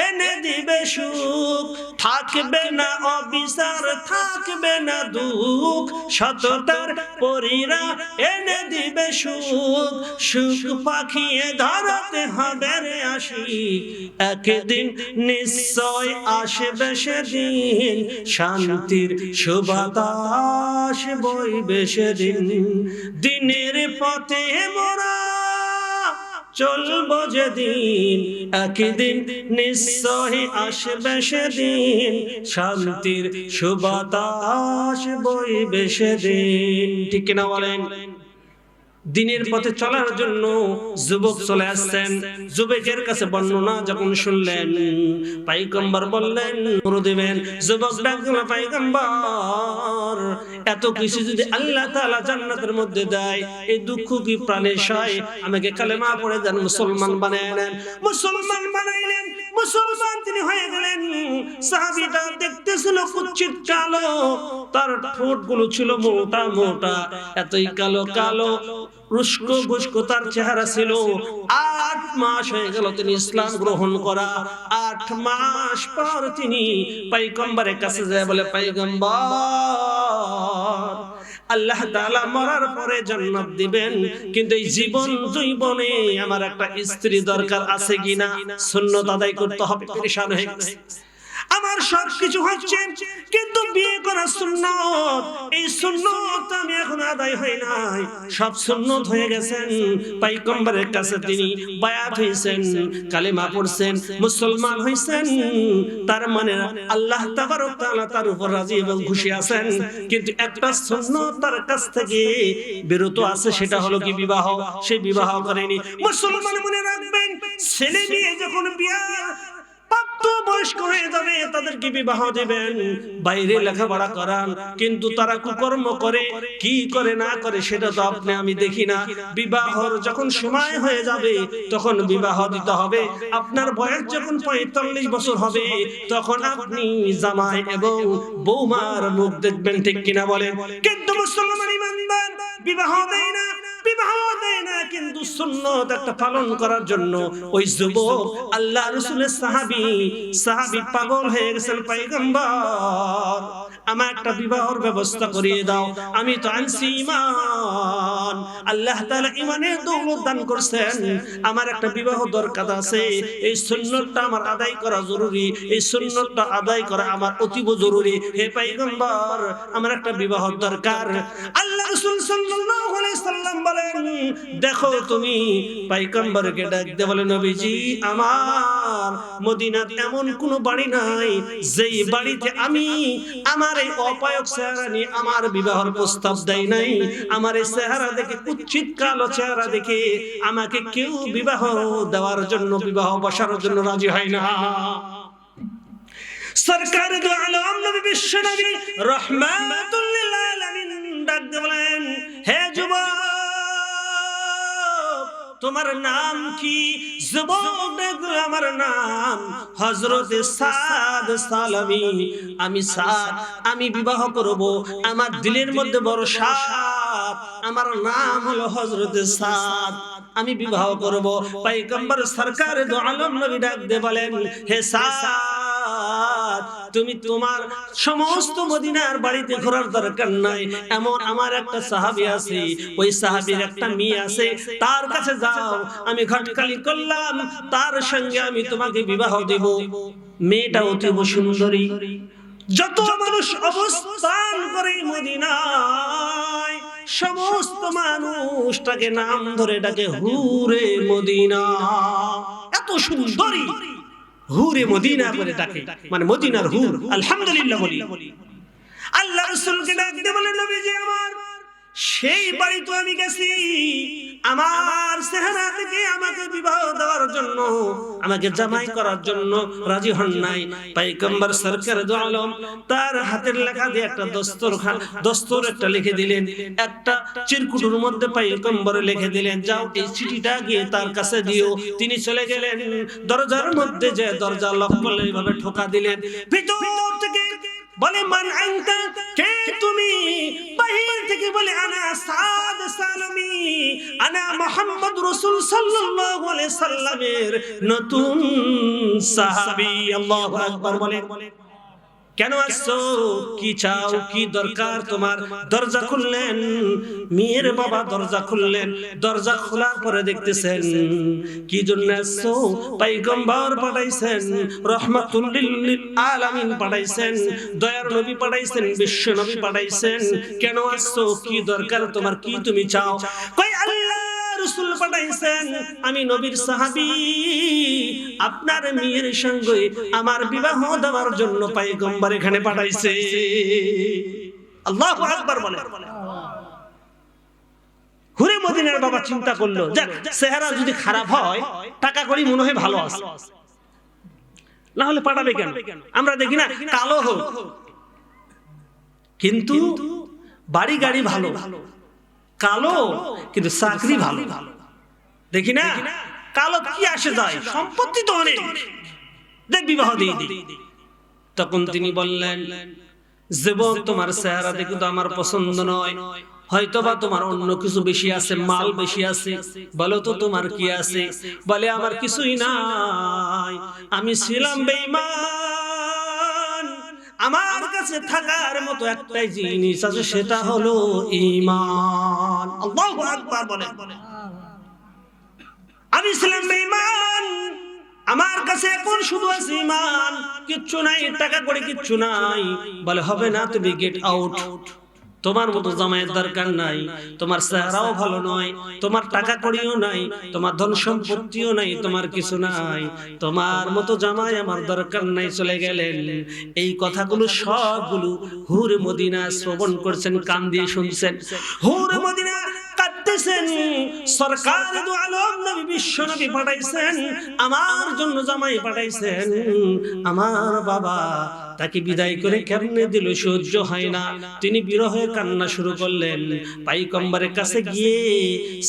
এনে দিবে সুখ। থাকবে না অবিচার, থাকবে না দুঃখ, সততার পরীরা এনে দিবে সুখ। সুখ পাখিয়ে ধরাতে হবে রে আশিক, একদিন নিশ্চয় আসবে সেদিন, শান্তির সুবাতাস বইবে সেদিন। দিনের পথে মোরা চলব যেদিন, একদিন নিশ্চয় আসবে সেদিন, শান্তির সুবাতাস বইবে সেদিন। ঠিক কিনা বলেন? দিনের পথে চলার জন্য যুবক চলে আসছেন। যুবকের কাছে বর্ণনা যখন শুনলেন, পয়গম্বর বললেন নূর দিবেন। যুবক ডাকল, পয়গম্বর এত কিছু যদি আল্লাহ তাআলা জান্নাতের মধ্যে দেয়, এই দুঃখ কি প্রাণে সয়? আমাকে কালেমা পড়ে দেন, মুসলমান বানায় নেন। মুসলমান বানাইলেন, মুসলমান তিনি হয়ে গেলেন। সাহাবীটা দেখতেছিল কুচ্ছিত কালো, তার ঠোঁটগুলো ছিল মোটা মোটা, এতই কালো কালো, উস্কো বুস্কো তার চেহারা ছিল। 8 মাস হয়ে গেল তিনি ইসলাম গ্রহণ করা। 8 মাস পর তিনি পয়গম্বরের কাছে যায়, বলে পয়গম্বর আল্লাহ তাআলা মরার পরে জান্নাত দিবেন, কিন্তু এই জীবনে আমার একটা স্ত্রী দরকার আছে কিনা? সুন্নাত আদায় করতে হবে। পরেশান হয়ে গেছে, আমার সবকিছু হচ্ছে কিন্তু বিয়ে করা সুন্নাত, এই সুন্নাত আমি এখন আদায় হয় নাই। সব সুন্নাত হয়ে গেছেন। পয়গম্বরের কাছে তিনি বায়াত হইছেন, কালেমা পড়ছেন, মুসলমান হইছেন। তার মানে আল্লাহ তাবারক তাআলা তার উপর রাজি এবং খুশি আছেন। কিন্তু একটা সুন্নাত তার কাছ থেকে বিরত আছে, সেটা হলো কি? বিবাহ। সে বিবাহ করেনি। মুসলমান মনে রাখবেন, ছেলে মেয়ে যখন বিয়ে বয়স্ক হয়ে যাবে, তাদেরকে বিবাহ দিবেন, বাইরে লেখাপড়া করান, কিন্তু তারা কুকর্ম করে, কি করে না করে সেটা তো আপনি আমি দেখি না। বিবাহর যখন সময় হয়ে যাবে তখন বিবাহ দিতে হবে। আপনার বয়স যখন 45 বছর হবে, তখন আপনি জামাই এবং বৌমার মুখ দেখবেন, ঠিক কিনা বলেন? কিন্তু মুসলমান ইমানদার বিবাহ দেয় না, বিবাহ দেয় না, কিন্তু সুন্নাত একটা পালন করার জন্য ওই যুবক আল্লাহ রাসূলের সাহাবী পাগল হয়ে গেছেন। পয়গম্বর আমার একটা বিবাহের ব্যবস্থা করিয়ে দাও, আমি তো আনছি ঈমান, আল্লাহ তাআলা ঈমানের দৌলত দান করেছেন, আমার একটা বিবাহ দরকার আছে, এই সুন্নাতটা আমার আদায় করা জরুরি, এই সুন্নাতটা আদায় করা আমার অতীব জরুরি। হে পয়গম্বর আমার একটা বিবাহ দরকার। আল্লাহ রাসূল সাল্লাল্লাহু আলাইহি সাল্লাম বলেন, দেখো তুমি পয়গম্বরকে ডাক দিয়ে বলে নবীজি আমার মদিনার এমন কোনো বাড়ি নাই যেই বাড়িতে আমি আমার এই অপায়ক চেহারা নিয়ে আমার বিবাহের প্রস্তাব দেয় নাই, আমার এই চেহারা দেখে কুৎসিত কালো চেহারা দেখে আমাকে কেউ বিবাহ দেওয়ার জন্য বিবাহ বসার জন্য রাজি হয় না। সরকার দু আলম নবী বিশ্ব নবী রাহমাতুল লিল আলামিন ডাক দিয়ে বলেন হে যুবক তোমার নাম কি? যুবক দেখো আমার নাম হযরত সাদ সালামি। আমি সাদ, আমি বিবাহ করব, আমার দিলের মধ্যে বড় সাদ, আমার নাম হলো হযরত সাদ, আমি বিবাহ করব। পয়গম্বর সরকার দু আলম নবী ডাক দিয়ে বলেন হে সাদ তুমি তোমার সমস্ত মদিনার বাড়িতে ঘোরার দরকার নাই, এমন আমার একটা সাহাবী আছে, ওই সাহাবীর একটা মেয়ে আছে, তার কাছে যাও, আমি ঘটকালি করলাম, তার সঙ্গে আমি তোমাকে বিবাহ দেব। মেয়েটা অতি সুন্দরী, যত মানুষ অবস্থান করে মদিনায় সমস্ত মানুষটাকে নাম ধরে ডাকে হুরে মদিনা, এত সুন্দরী হুরে মদিনা বলে ডাকে, মানে মদিনার হুর। আলহামদুলিল্লাহ বলি। আল্লাহ রাসূলকে ডাক দিয়ে বলেন নবীজি আমার সেই বাড়ি তো আমি গেছি, আমার চেহারা থেকে আমাকে বিবাহ দেওয়ার জন্য, আমাকে জামাই করার জন্য রাজি হন নাই। পয়গম্বর সরকার দু আলম তার হাতের লেখা দিয়ে একটা দস্তর একটা লিখে দিলেন, একটা চিরকুটের মধ্যে পয়গম্বর লিখে দিলেন যাও এই চিঠিটা গিয়ে তার কাছে দিও। তিনি চলে গেলেন, দরজার মধ্যে যে দরজা লক করলে এইভাবে ঠোকা দিলেন, ভিতর থেকে বলে মান আনতা, কে তুমি? বাহির থেকে বলে আনা সাদ সালামি, আনা মুহাম্মদ রাসূল সাল্লাল্লাহু আলাইহি সাল্লামের নতুন সাহাবী। আল্লাহু আকবার বলে। কেন আসছো? কি চাও? কি দরকার তোমার? দরজা খুললেন, মেয়ের বাবা দরজা খুললেন, দরজা খোলার পরে দেখতেছেন কি জন্য আসছো? পয়গম্বর পাঠাইছেন, রাহমাতুল লিল আলামিন পাঠাইছেন, দয়ার নবী পাঠাইছেন, বিশ্ব নবী পাঠাইছেন। কেন আসছো? কি দরকার তোমার? কি তুমি চাও? কই আল্লাহ রাসূল পাঠাইছেন, আমি নবীর সাহাবী, আপনার মেয়ের সঙ্গে আমার বিবাহ দেওয়ার জন্য পয়গম্বর এখানে পাঠাইছে। আল্লাহু আকবার বলে। হুরে মদিনার বাবা চিন্তা করলো, যাক চেহারা যদি খারাপ হয় টাকা করি মনে হয় ভালো আছে, না হলে পাঠাবে কেন? আমরা দেখি না কালো হোক কিন্তু বাড়ি গাড়ি ভালো, কালো কিন্তু চাকরি ভালো, দেখি না কালো কি আসে যায়, সম্পত্তি তো অনেক, দেখ বিবাহ দিয়ে দিই। তখন তিনি বললেন যুবক তোমার চেহারা দেখে তো আমার পছন্দ নয়, হয়তোবা তোমার অন্য কিছু বেশি আছে, মাল বেশি আছে, বলো তো তোমার কি আছে? বলে আমার কিছুই নাই, আমি ছিলাম বেঈমান, আমার কাছে থাকার মতো একটাই জিনিস আছে, সেটা হলো ঈমান। আল্লাহু আকবার বলে। আমি ছিলাম বেঈমান, আমার কাছে এখন শুধু আছে ঈমান, কিচ্ছু নাই, টাকা করে কিচ্ছু নাই। বলে হবে না, তুমি গেট আউট, তোমার মতো জামাইয়ের দরকার নাই, তোমার চেহারাও ভালো নয়, তোমার টাকা কড়িও নাই, তোমার ধন সম্পত্তিও নাই, তোমার কিছু নাই, তোমার মতো জামাই আমার দরকার নাই। চলে গেলেন। এই কথাগুলো সবগুলো হুরে মদিনা শ্রবণ করছেন, কান দিয়ে শুনছেন। হুরে মদিনা কাঁদতেছেন, সরকার দু আলম নবী বিশ্ব নবী পাঠাইছেন, আমার জন্য জামাই পাঠাইছেন, আমার বাবা তাকে বিদায় করে কেমনে দিল সহ্য হয় না। তিনি বিরহে কান্না শুরু করলেন। পয়গম্বরের কাছে গিয়ে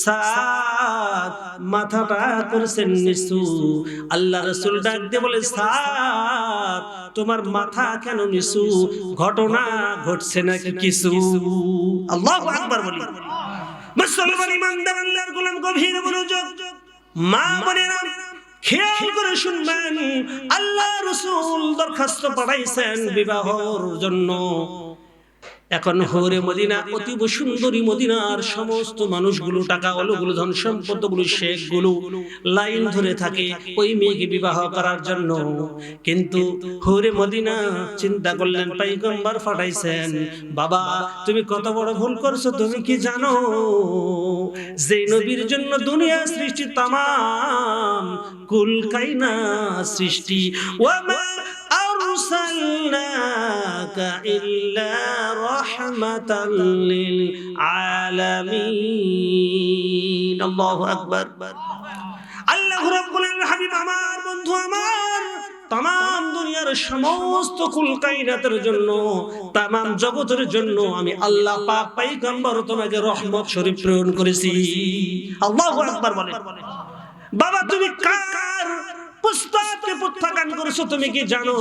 সাদ মাথাটা করেছেন নিচু। আল্লাহ রাসূল ডাক দিয়ে বলে সাদ তোমার মাথা কেন নিচু? ঘটনা ঘটছে নাকি কিছু? আল্লাহু আকবার বলি। মুসলমান ইমানদার আল্লাহর গোলাম গভীর মনোযোগ, মা বোনেরা খেয়াল করে শুনবেন। আল্লাহ রাসূল দরখাস্ত পাঠাইছেন বিবাহর জন্য। এখন হরে মদিনা অতীব সুন্দরী মদিনার সমস্ত মানুষগুলো টাকা ওগুলো ধন সম্পদগুলো শেখগুলো লাইন ধরে থাকে ওই মেয়েকে বিবাহ করার জন্য। কিন্তু হরে মদিনা চিন্তা করলেন, পয়গম্বর পাঠাইছেন, বাবা তুমি কত বড় ভুল করছো, তুমি কি জানো যে নবীর জন্য দুনিয়া সৃষ্টি, তামাম কুল কায়না সৃষ্টি, ওয়ামা আরসালনাকা ইল্লা রাহমাতাল লিল আলামিন। আল্লাহু আকবার। আল্লাহ রাব্বুল আলামিন, হাবিব আমার, বন্ধু আমার, তামাম দুনিয়ার সমস্ত কুল কায়নাতের জন্য, তামাম জগতের জন্য আমি আল্লাহ পাক পয়গম্বর তোমাকে রহমত শরীফ প্রেরণ করেছি। আল্লাহু আকবার বলেন। বাবা তুমি কার পুস্তকে প্রত্যাখ্যান করেছো তুমি কি জানো?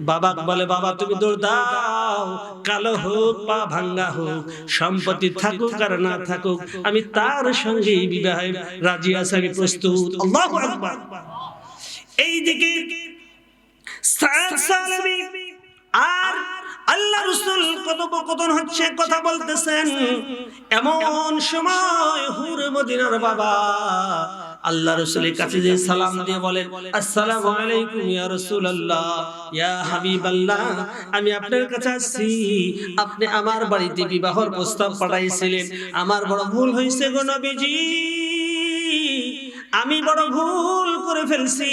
বাবা বলে, বাবা তুমি দৌড় দাও, কালো হোক পা ভাঙ্গা হোক, সম্পত্তি থাকুক আর না থাকুক, আমি তার সঙ্গে বিবাহে রাজি আছি, আমি প্রস্তুত। আল্লাহু আকবার। এইদিকে সালামি আর আল্লাহ রাসূল কথোপকথন হচ্ছে, কথা বলতেছেন। এমন সময় হুরে মদিনার বাবা আল্লাহ রাসূলের কাছে যে সালাম দিয়ে বলেন, আসসালামু আলাইকুম ইয়া রাসূলুল্লাহ, ইয়া হাবিবাল্লাহ, আমি আপনার কাছে আসছি, আপনি আমার বাড়িতে বিবাহের প্রস্তাব পাঠাইছিলেন, আমার বড় ভুল হয়েছে গো নবীজি, আমি বড় ভুল করে ফেলছি,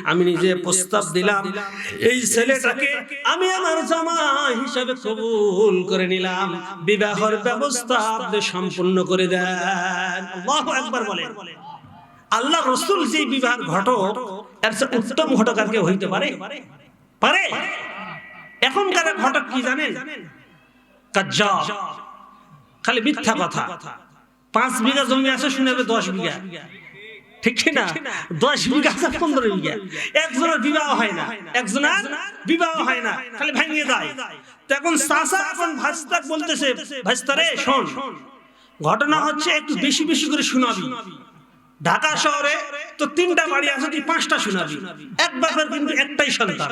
আমি নিজে প্রস্তাব দিলাম, এই ছেলেটাকে আমি আমার জামাই হিসাবে কবুল করে নিলাম, বিবাহের ব্যবস্থা আপনি সম্পূর্ণ করে দেন। আল্লাহু আকবার বলেন। আল্লাহ রাসূল যে বিবাহের ঘটক, এর চেয়ে উত্তম ঘটক আর কেউ হইতে পারে? পারে? এখনকার ঘটক কি জানেন? কাজ্জাব, খালি মিথ্যা কথা। 5 বিঘা জমি আছে, শুনাবে 10 বিঘা, ঠিক না? 10 বিঘা আছে 15 বিঘা, একজনের বিবাহ হয় না, একজনের বিবাহ হয় না, খালি ভাঙিয়ে দেয়। তখন চাচা এখন ভাস্তাক বলতেছে, ভাস্তা রে শোন, ঘটনা হচ্ছে একটু বেশি বেশি করে শোনাবি, ঢাকা শহরে তো 3টা বাড়ি আছে, তুই 5টা শোনাবি, এক বাপের কিন্তু একটাই সন্তান।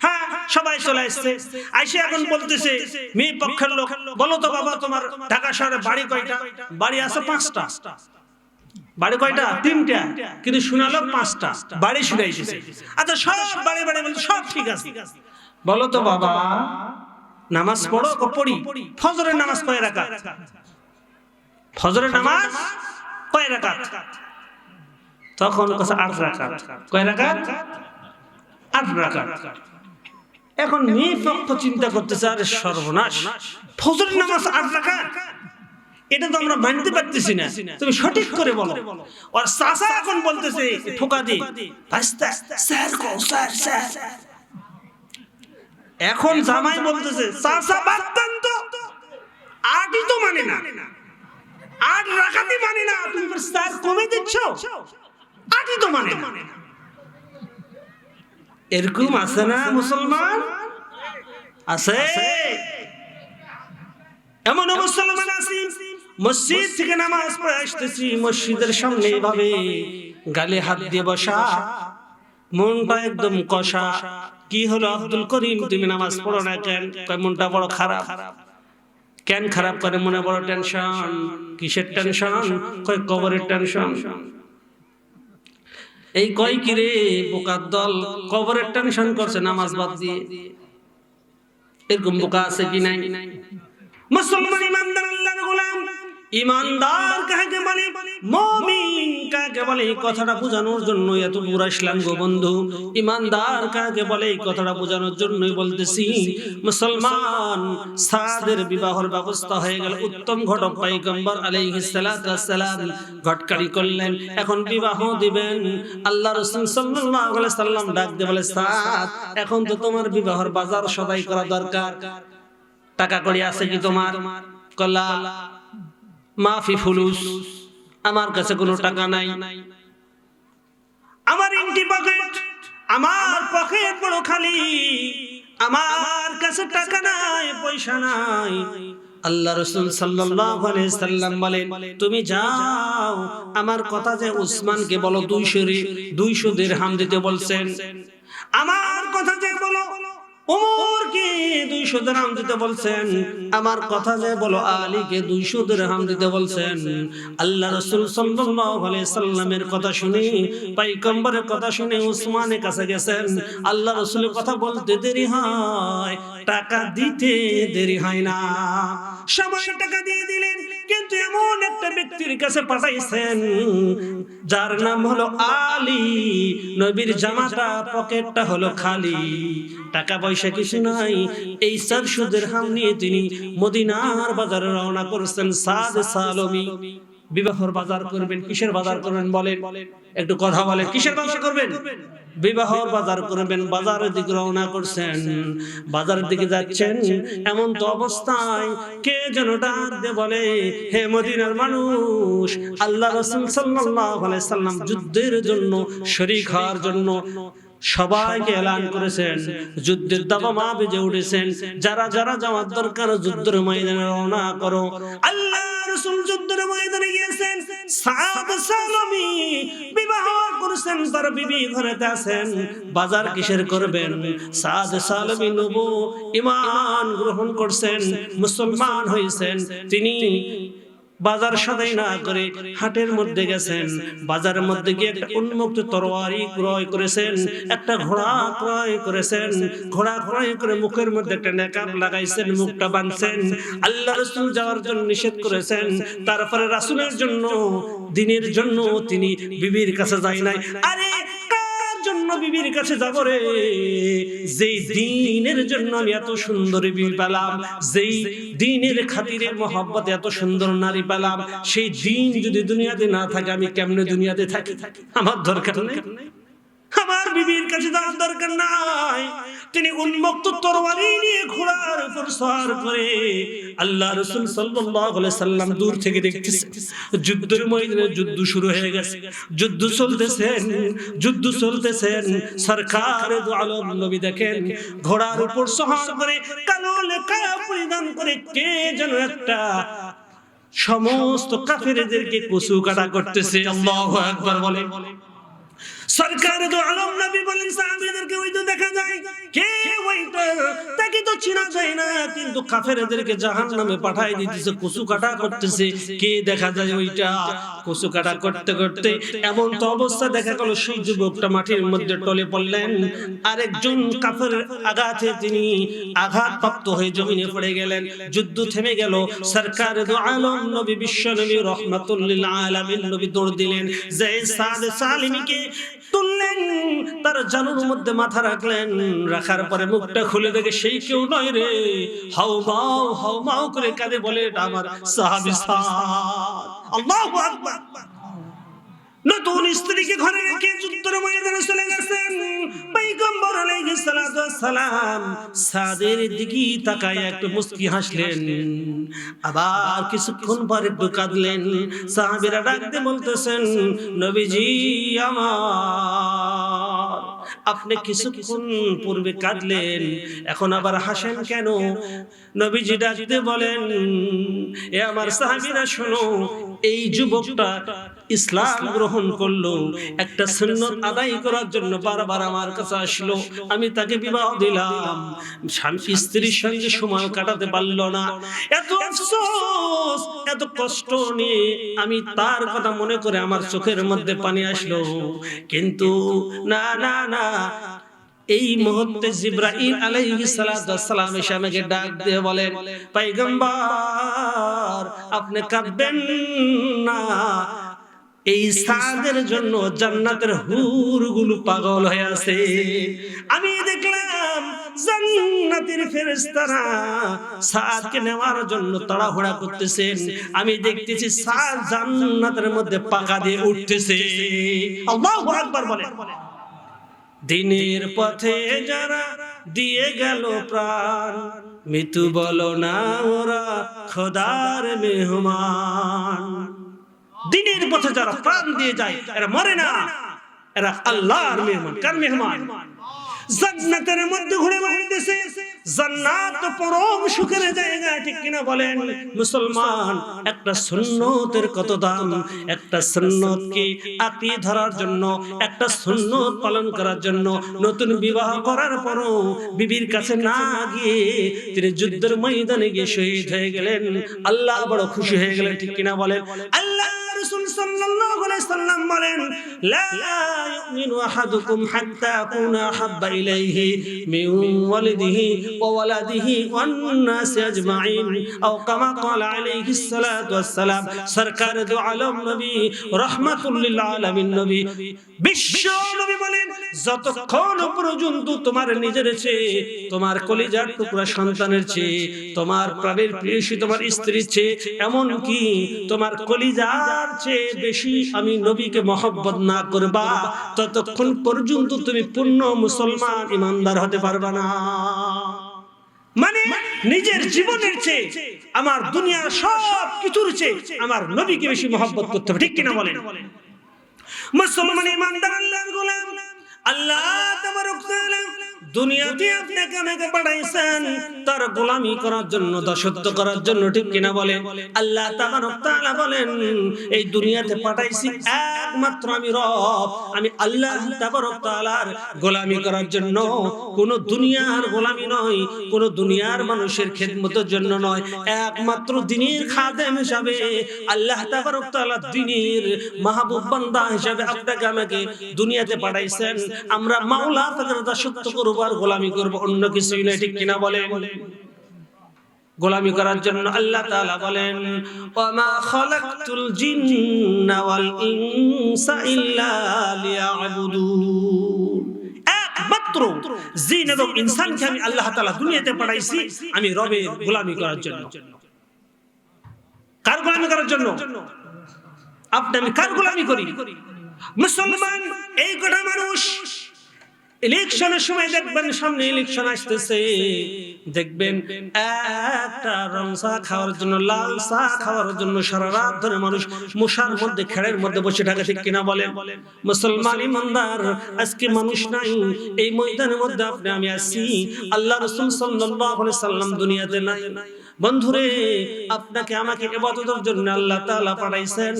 হ্যাঁ, সবাই চলে আসছে, আইসে এখন বলতেছে মেয়ে পক্ষের লোক, বলো তো বাবা তোমার ঢাকা শহরে বাড়ি কয়টা? বাড়ি আছে 5টা। বাড়ি কয়টা? 3টা, কিন্তু শোনালো 5টা বাড়ি শুনাইছে। আচ্ছা সব বাড়ি বাড়ি বলতে সব ঠিক আছে, বলো তো বাবা নামাজ পড়ো? পড়ি। ফজরের নামাজ কয় রাকাত? ফজরের নামাজ কয় রাকাত? তখন কথা 8 রাকাত। কয় রাকাত? 8 রাকাত। এখন মেয়ে পক্ষ চিন্তা করতেছে, আরে সর্বনাশ, ফজরের নামাজ 8 রাকাত, এটা তো আমরা মানতে পারতেছি না, তুমি সঠিক করে বলো। আর চাচা এখন বলতেছে ঠোকা দি, ভাস্তা স্যার কো স্যার স্যার। এখন জামাই বলতেছে, চাচা বাদ দেন তো, 8ই তো মানে না, 8 রাকাতই মানে না, তুমি স্যার কমে দিচ্ছ, 8ই তো মানে না। এরকম আছে না মুসলমান? আছে। এমন মুসলমান আছে, মসজিদ থেকে নামাজ পড়ে আসতেছি, মসজিদের সামনে এভাবে গালে হাত দিয়ে বসা, মনটা একদম কষা। কি হলো আব্দুল করিম, তুমি নামাজ পড়ো না কেন? কয় মনটা বড় খারাপ। কেন খারাপ করে? মনে বড় টেনশন। কিসের টেনশন? কয় কবরের টেনশন। এই কয় কি রে বোকার দল, কবরের টেনশন করছে নামাজ বাদ দিয়ে। এরকম বোকা আছে কি নাই? মুসলমান ইমানদার আল্লাহর গোলাম, ইমানদার কাকে বলে, মুমিন কাকে বলে, এই কথাটা বোঝানোর জন্য এত দূর আসলাম গো বন্ধু। ইমানদার কাকে বলে এই কথাটা বোঝানোর জন্যই বলতেছি। মুসলমান সাদের বিবাহের ব্যবস্থা হয়ে গেল, উত্তম ঘটক পয়গম্বর আলাইহিস সালাতু ওয়াস সালাম ঘটকারি করলেন, এখন বিবাহ দিবেন। আল্লাহ রাসূল সাল্লাল্লাহু আলাইহি সাল্লাম ডাক দিয়ে বলে, সাদ এখন তো তোমার বিবাহের বাজার সদাই করা দরকার, টাকা কড়ি আছে কি তোমার? কলা মাফি ফুলুস, আমার কাছে কোনো টাকা নাই, আমার ইনটি পকেট, আমার পকেট বড় খালি, আমার কাছে টাকা নাই, পয়সা নাই। আল্লাহ রাসূল সাল্লাল্লাহু আলাইহি সাল্লাম বলেন, তুমি যাও, আমার কথা যে উসমানকে বলো 200 দিরহাম দিতে বলছেন, আমার কথা যে বলো ওমরকে 200 দিরহাম দিতে বলছেন, আমার কথা যে বলো আলীকে 200 দিরহাম দিতে বলছেন। আল্লাহ রাসূল সাল্লাল্লাহু আলাইহি সাল্লামের কথা শুনে, পয়গম্বরের কথা শুনে উসমানের কাছে গেছেন। আল্লাহ রাসূলের কথা বলতে দেরি হয়, টাকা দিতে দেরি হয় না। সবাই টাকা দিয়ে দিলেন, কিন্তু এমন একটা ব্যক্তির কাছে পাঠাইছেন যার নাম হলো আলী। নবীর জামাটা পকেটটা হলো খালি, টাকা পয়সা কিছু নাই। এই 400 দিরহাম নিয়ে তিনি মদিনার বাজারে রওনা করেছেন। সাদ সালমি বিবাহর বাজার করবেন। কিসের বাজার করবেন বলেন, একটু কথা বলেন, কিসের বাজার করবেন? বিবাহর বাজার করবেন। বাজারের দিকে রওনা করছেন, বাজারের দিকে যাচ্ছেন, এমন তো অবস্থায় কে যেন ডাক দিয়ে বলে, হে মদিনার মানুষ, আল্লাহ রাসূল সাল্লাল্লাহু আলাইহি সাল্লাম যুদ্ধের জন্য শরীক হওয়ার জন্য সবাইকে এলান করেছেন। যুদ্ধের দাবামা বেজে উঠেছেন, যারা যারা যাওয়ার দরকার যুদ্ধের ময়দানে রওনা করো। আল্লাহ রাসূল যুদ্ধের ময়দানে গিয়েছেন। সাদ সালমি বিবাহ করেছেন, তার বিবি ঘরেতে আছেন। বাজার কিসের করবেন? সাদ সালমি নবু ঈমান গ্রহণ করছেন, মুসলমান হয়েছেন। তিনি বাজার সদাই না করে হাটের মধ্যে গেছেন। বাজারের মধ্যে গিয়ে একটা উন্মুক্ত তরবারি ক্রয় করেছেন, একটা ঘোড়া ক্রয় করেছেন। ঘোড়া ক্রয় করে মুখের মধ্যে একটা নেকাব লাগাইছেন, মুখটা বাঁধছেন। আল্লাহ রাসূল যাওয়ার জন্য নিষেধ করেছেন, তারপরে রাসূলের জন্য, দ্বীনের জন্য তিনি বিবির কাছে যায় নাই। আরে জন্য বিবির কাছে যাব রে, যেই দ্বীনের জন্য আমি এত সুন্দর বিবি পেলাম, যেই দ্বীনের খাতিরে মহব্বত এত সুন্দর নারী পেলাম, সেই দ্বীন যদি দুনিয়াতে না থাকে আমি কেমনে দুনিয়াতে থাকি? আমার দরকার নেই, আমার বিবির কাছে যাওয়ার দরকার নাই। তিনি উন্মুক্ত তরবারি নিয়ে ঘোড়ার উপর সওয়ার করে আল্লাহ রাসূল সাল্লাল্লাহু আলাইহি সাল্লাম দূর থেকে দেখতেছেন। যুদ্ধের ময়দানে যুদ্ধ শুরু হয়ে গেছে, যুদ্ধ চলতেছেন, যুদ্ধ চলতেছেন। সরকার দু আলম নবী দেখেন ঘোড়ার উপর সওয়ার করে, কালো লেখা পরিধান করে কে যেন একটা সমস্ত কাফেরদেরকে কচু কাটা করতেছে। আল্লাহু আকবার বলে। সরকার দু আলম নবী বলেন সাহাবীদেরকে, ওই তো দেখা যায়, কে ওইটা? তাকে তো চেনা যায় না, কিন্তু কাফেরদেরকে জাহান্নামে পাঠায় দিতেছে, কচু কাটা করতেছে। কে দেখা যায় ওইটা? কচু কাটা করতে করতে এমন তো অবস্থা দেখা গেল সেই যুবকটা মাটির মধ্যে টলে পড়লেন। আরেকজন কাফের আঘাতে তিনি আঘাতপ্রাপ্ত হয়ে জমিনে পড়ে গেলেন। যুদ্ধ থেমে গেল। সরকার দু আলম নবী, বিশ্ব নবী, রাহমাতুল লিল আলামিন নবী দৌড় দিলেন, যে সাদ সালিমীকে তুললেন, তার জানুর মধ্যে মাথা রাখলেন। রাখার পরে মুখটা খুলে দেখে সেই কেউ নয় রে, হাউমাউ হাউমাউ করে কাঁদে, বলে এটা আমার সাহাবী সাদ। আল্লাহু আকবার। নতুন স্ত্রীকে ঘরে রেখে যুদ্ধের ময়দানে চলে গেছেন পয়গম্বর আলাইহিস সালাতু ওয়াস সালাম। সাদের দিকে তাকায় একটু মুস্কি হাসলেন, আবার কিছুক্ষণ পর একটু কাঁদলেন। সাহাবীরা ডাক দিয়ে বলতেছেন, নবীজি আমার, আপনি কিছুক্ষণ পূর্বে কাঁদলেন, এখন আবার হাসেন কেন? নবীজি ডাক দিয়ে বলেন, এ আমার সাহাবীরা শোনো, এই যুবকটা ইসলাম গ্রহণ করলো, একটা সুন্নাত আদায় করার জন্য বারবার আমার কাছে আসলো। আমি তাকে বিবাহ দিলাম, স্বামী স্ত্রীর সঙ্গে সময় কাটাতে পারলো না। এত আফসোস, এত কষ্ট নিয়ে আমি তার কথা মনে করে আমার চোখের মধ্যে পানি আসলো। কিন্তু না না না, এই মুহূর্তে জিবরাইল আলাইহিস সালাতু ওয়াস সালাম এসে আমাকে ডাক দিয়ে বলেন, পয়গম্বর আপনি কাঁদবেন না, এই সাদের জন্য জান্নাতের হুরগুলো পাগল হয়ে আছে। আমি দেখলাম জান্নাতের ফেরেশতারা সাদকে নেওয়ার জন্য তাড়াহুড়া করতেছেন। আমি দেখতেছি সাদ জান্নাতের মধ্যে পাকা দিয়ে উঠতেছে। আল্লাহু আকবার বলেন। দিনের পথে যারা দিয়ে গেল প্রাণ, মৃত্যু বলো না ওরা খোদার মেহমান। দিনের পথে যারা প্রাণ দিয়ে যায় এরা মরে না, এরা আল্লাহর মেহমান। কার মেহমান? জান্নাতের মধ্যে ঘুরে বেড়াইতেছে। জান্নাত পরম সুখের জায়গা, ঠিক কিনা বলেন? মুসলমান, একটা সুন্নতের কত দাম! একটা সুন্নতকে আঁকড়ে ধরার জন্য, একটা সুন্নত পালন করার জন্য নতুন বিবাহ করার পরও বিবির কাছে না গিয়ে তিনি যুদ্ধের ময়দানে গিয়ে শহীদ হয়ে গেলেন। আল্লাহ বড় খুশি হয়ে গেলেন, ঠিক কিনা বলেন? আল্লাহ রাসূল সাল্লাল্লাহু আলাইহি সাল্লাম বলেন, লা ইউমিনু আহাদুকুম হাত্তা আকুনা হাব্বা ইলাইহি মিন ওয়ালিদিহি ওয়া ওয়ালাদিহি ওয়ান নাসি আজমাইন, আও কামা ক্বালা আলাইহিস সালাতু ওয়াস সালাম। সরকার দু আলম নবী, রাহমাতুল লিল আলামিন নবী, বিশ্ব নবী বলেন, যতক্ষণ পর্যন্ত তোমার নিজের চেয়ে, তোমার কলিজার টুকরা সন্তানের চেয়ে, তোমার প্রাণের প্রিয়সী তোমার স্ত্রীর চেয়ে, এমন কি তোমার কলিজার চেয়ে বেশি আমি নবীকে মহব্বত না করবা, ততক্ষণ পর্যন্ত তুমি পূর্ণ মুসলমান ইমানদার হতে পারবা না। মানে নিজের জীবনের চেয়ে, আমার দুনিয়ার সব কিছুর চেয়ে আমার নবীকে বেশি মহব্বত করতে হবে, ঠিক কিনা বলেন? মুসলমান ইমানদার আল্লাহর গোলাম। আল্লাহ তাবারক তাআলা দুনিয়াতে আপনাকে আমাকে পাঠাইছেন তার গোলামি করার জন্য, দাসত্ব করার জন্য, ঠিক কিনা বলেন? আল্লাহ তাবারক তাআলা বলেন, এই দুনিয়াতে পাঠাইছি একমাত্র আমি রব, আমি আল্লাহ তাবারক তাআলার গোলামি করার জন্য, কোন দুনিয়ার গোলামি নয়, কোন দুনিয়ার মানুষের খেদমতের জন্য নয়, একমাত্র দ্বীনের খাদেম হিসাবে আল্লাহ তাবারক তাআলা দ্বীনের মাহবুব বান্দা হিসাবে আপনাকে আমাকে দুনিয়াতে পাঠাইছেন। আমরা মাওলা তাআলার দাসত্ব করব আর গোলামি করব, অন্য কিছুই নয়, ঠিক কিনা বলেন? গোলামি করার জন্য আল্লাহ তাআলা বলেন, ওয়ামা খালাকতুল জিন্না ওয়াল ইনসা ইল্লা লিয়াবুদুন। একমাত্র জিন এবং ইনসানকে আমি আল্লাহ তাআলা দুনিয়াতে পাঠাইছি আমি রবের গোলামি করার জন্য। কার গোলামি করার জন্য? আপনি আমি কার গোলামি করি? মুসলমান এই কটা মানুষ ইলেকশনের সময় দেখবেন, সামনে ইলেকশন আসতেছে, দেখবেন একটা রং চা খাওয়ার জন্য, লাল চা খাওয়ার জন্য সারা রাত ধরে মানুষ মশার মধ্যে, খেড়ের মধ্যে বসে থাকে, ঠিক কিনা বলেন? মুসলমান ইমানদার, আজকে মানুষ নাই এই ময়দানের মধ্যে, আপনি আমি আছি, আল্লাহ রাসূল সাল্লাল্লাহু আলাইহি সাল্লাম দুনিয়াতে নাই। বন্ধুরে, আপনাকে আমাকে ইবাদতের জন্য আল্লাহ তাআলা পাঠাইছেন।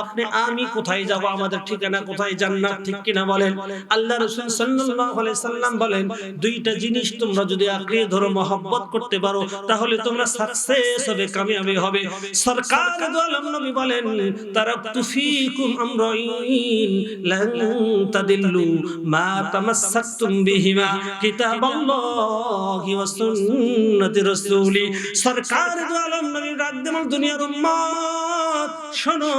আপনি আমি কোথায় যাব? আমাদের ঠিকানা কোথায়? জান্নাত, ঠিক কিনা বলেন? আল্লাহ রাসূল সাল্লাল্লাহু আলাইহি সাল্লাম বলেন, দুইটা জিনিস তোমরা যদি আঁকড়ে ধরো, মহব্বত করতে পারো, তাহলে তোমরা সাকসেস হবে, কামিয়াবি হবে। সরকার দু আলম নবী বলেন, তারাকতু ফীকুম আমরাইন লান তাদিল্লু মা তামাসসাকতুম বিহিমা কিতাবাল্লাহি ওয়া সুন্নাতি রাসূলি। সরকার দু আলম নবী ডাক দেন, দুনিয়ার উম্মত শোনো,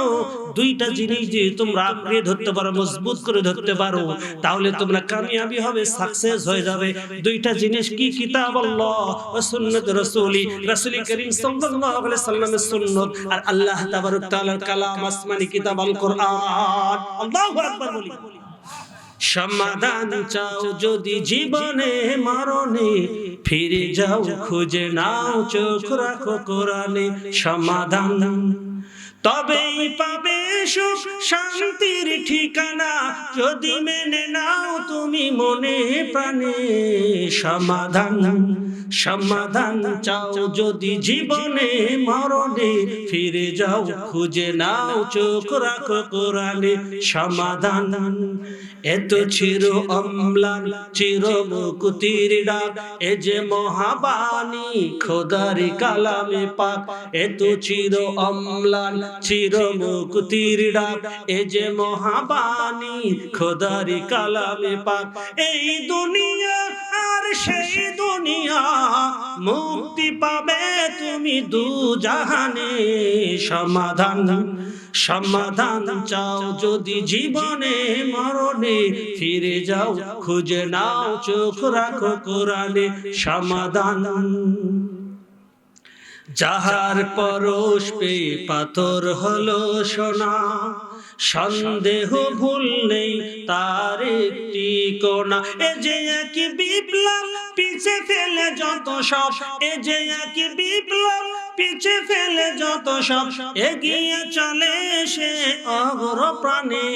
দুইটা জিনিস যে তোমরা আঁকড়ে ধরতে পারো, মজবুত করে ধরতে পারো, তাহলে তোমরা কামিয়াবি হবে, সাকসেস হয়ে যাবে। দুইটা জিনিস কি? কিতাবাল্লাহ ওয়া সুন্নাত রাসূলি, রাসূল করিম সাল্লাল্লাহু আলাইহি সাল্লামের সুন্নাত আর আল্লাহ তাবারক তাআলার কালাম, আসমানি কিতাব আল কোরআন। আল্লাহু আকবার বলি। সমাধান চাও যদি জীবনে মরণে, ফিরে যাও খুঁজে নাও, চোখ রাখো কোরআনে। সমাধান তবেই পাবে সুখ শান্তির ঠিকানা, যদি মেনে নাও তুমি মনে প্রাণে। সমাধান সমাধান চাও যদি জীবনে মরণে, ফিরে যাও খুঁজে নাও, চোখ রাখো কোরআনে। সমাধান এত চির অম্লান চির মুক্তির ডাক, এ যে মহাবাণী খোদার কালামে পাক। এত চির অম্লান চির মুক্তির ডাক, এ যে মহাবাণী খোদার কালামে পাক। এই দুনিয়া আর সেই দুনিয়া, মুক্তি পাবে তুমি দু জাহানে। সমাধান সমাধান চাও যদি জীবনে মরণে, ফিরে যাও খুঁজে নাও, চোখ রাখো কোরআনে। সমাধান যাহার পরশ পেয়ে পাথর হলো সোনা, সন্দেহ ভুল নেই তার একটি কোনা। এ যে এক বিপ্লব পিছে ফেলে যত সব, এ যে এক বিপ্লব পিছে ফেলে যত সব এগিয়ে চলে সে অগ্রপ্রাণে।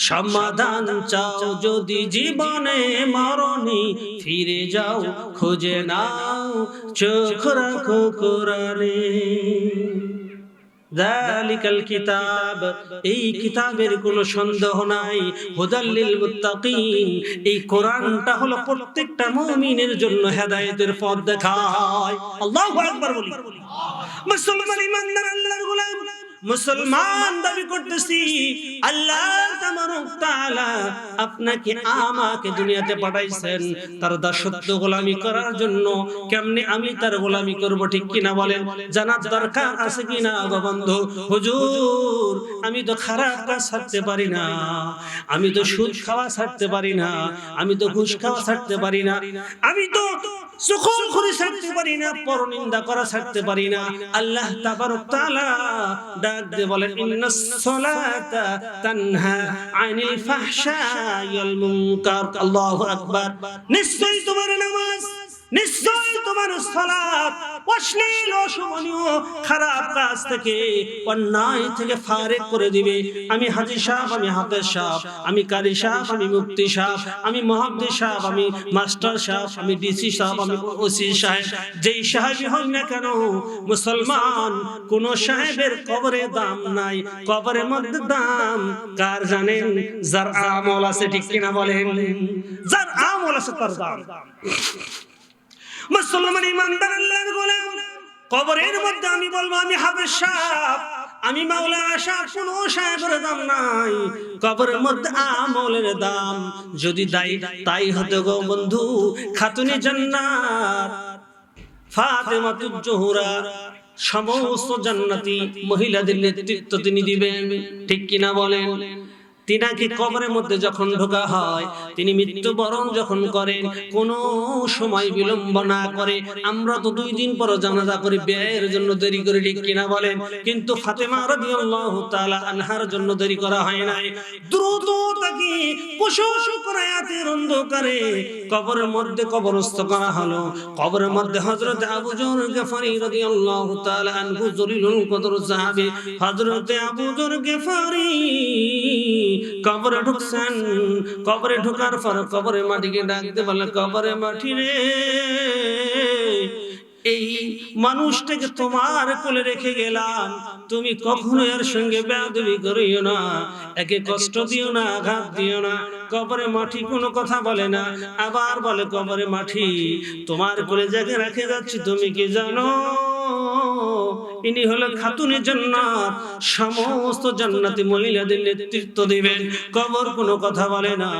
সমাধান চাও যদি জীবনে মরণে, ফিরে যাও খুঁজে নাও চোখ রাখো কোরআনে। যালিকাল কিতাব, এই কিতাবের কোনো সন্দেহ নাই, হুদাল লিল মুত্তাকিন, এই কোরআনটা হলো প্রত্যেকটা মুমিনের জন্য হেদায়েতের পথ দেখায়। আল্লাহু আকবার বলি। মুসলমান ইমানদার আল্লাহর গোলাম, মুসলমান দাবি করতেছি আল্লাহ তাবারক তাআলা আপনাকে আমাকে দুনিয়াতে পাঠাইছেন তার দাসত্ব গোলামি করার জন্য। কেমনে আমি তার গোলামি করব, ঠিক কিনা বলেন? জানার দরকার আছে কিনা গো বন্ধু? হুজুর আমি তো খারাপ কাজ ছাড়তে পারি না, আমি তো সুদ খাওয়া ছাড়তে পারি না, আমি তো ঘুষ খাওয়া ছাড়তে পারি না, আমি তো সুখখুরি ছাড়তে পারি না, পরনিন্দা করা ছাড়তে পারি না। আল্লাহ তাবারক তাআলা ডাক দিয়ে বলেন ইন্নাস সালাতা তানহা আনিল ফাহশাই ওয়াল মুনকার। আল্লাহু আকবার। নিশ্চয়ই তোমার নামাজ, নিশ্চয়ই তোমার সালাত অশ্লীল অশোভনীয় খারাপ কাজ থেকে, অন্যায় থেকে ফারেক করে দিবে। আমি হাজী সাহেব, আমি হাফেজ সাহেব, আমি কারি সাহেব, আমি মুফতি সাহেব, আমি মুহাদ্দিস সাহেব, আমি মাস্টার সাহেব, আমি ডিসি সাহেব, আমি ওসি সাহেব, যেই সাহেবই হই না কেন, মুসলমান কোন সাহেবের কবরে দাম নাই। কবরের মধ্যে দাম কার জানেন? যার আমল আছে, ঠিক কিনা বলেন? যার আমল আছে তার দাম। মুসলমান ইমানদার আল্লাহর গোলাম, কবরের মধ্যে আমি বলবো আমি হাফেজ সাহেব, আমি মাওলানা সাহেব, কোনো সাহেবের দাম নাই। কবরের মধ্যে আমলের দাম যদি তাই হতে গো বন্ধু, খাতুনে জান্নাত ফাতেমাতুজ জোহরা সমস্ত জান্নাতি মহিলাদের নেতৃত্ব তিনি দিবেন, ঠিক কিনা বলেন? তিনাকে কবরের মধ্যে যখন ঢোকা হয়, তিনি মৃত্যুবরণ যখন করেন, কোনো সময় বিলম্ব না করে। আমরা তো 2 দিন পর জানাজা করি, বিয়ের জন্য দেরি করে, ঠিক কিনা বলেন? কিন্তু ফাতেমা রাদিয়াল্লাহু তাআলা আনহার জন্য দেরি করা হয় নাই। দ্রুত তাকে কুশল করায়াতের অন্ধকারে কবরের মধ্যে কবরস্থ করা হলো। কবরের মধ্যে হযরত আবু যর গফারি রাদিয়াল্লাহু তাআলা আনহু, জলিলুল কদর সাহাবী হযরত আবু যর গফারি কবরে ঢুকছেন। কবরে ঢোকার পর কবরের মাটিকে ডাকতে বলে, কবরে মাটি রে, এই মানুষটাকে তোমার কোলে রেখে গেলাম, তুমি কখনো এর সঙ্গে বেয়াদবি করিও না, একে কষ্ট দিও না, আঘাত দিও না। কবরে মাটি কোনো কথা বলে না, আবার বলে, কবরে মাটি তোমার কোলে যাকে রেখে যাচ্ছি তুমি কি জানো? ইনি হলো খাতুনে জান্নাত, সমস্ত জান্নাতি মহিলাদের নেতৃত্ব দিবেন। কবর কোনো কথা বলে না,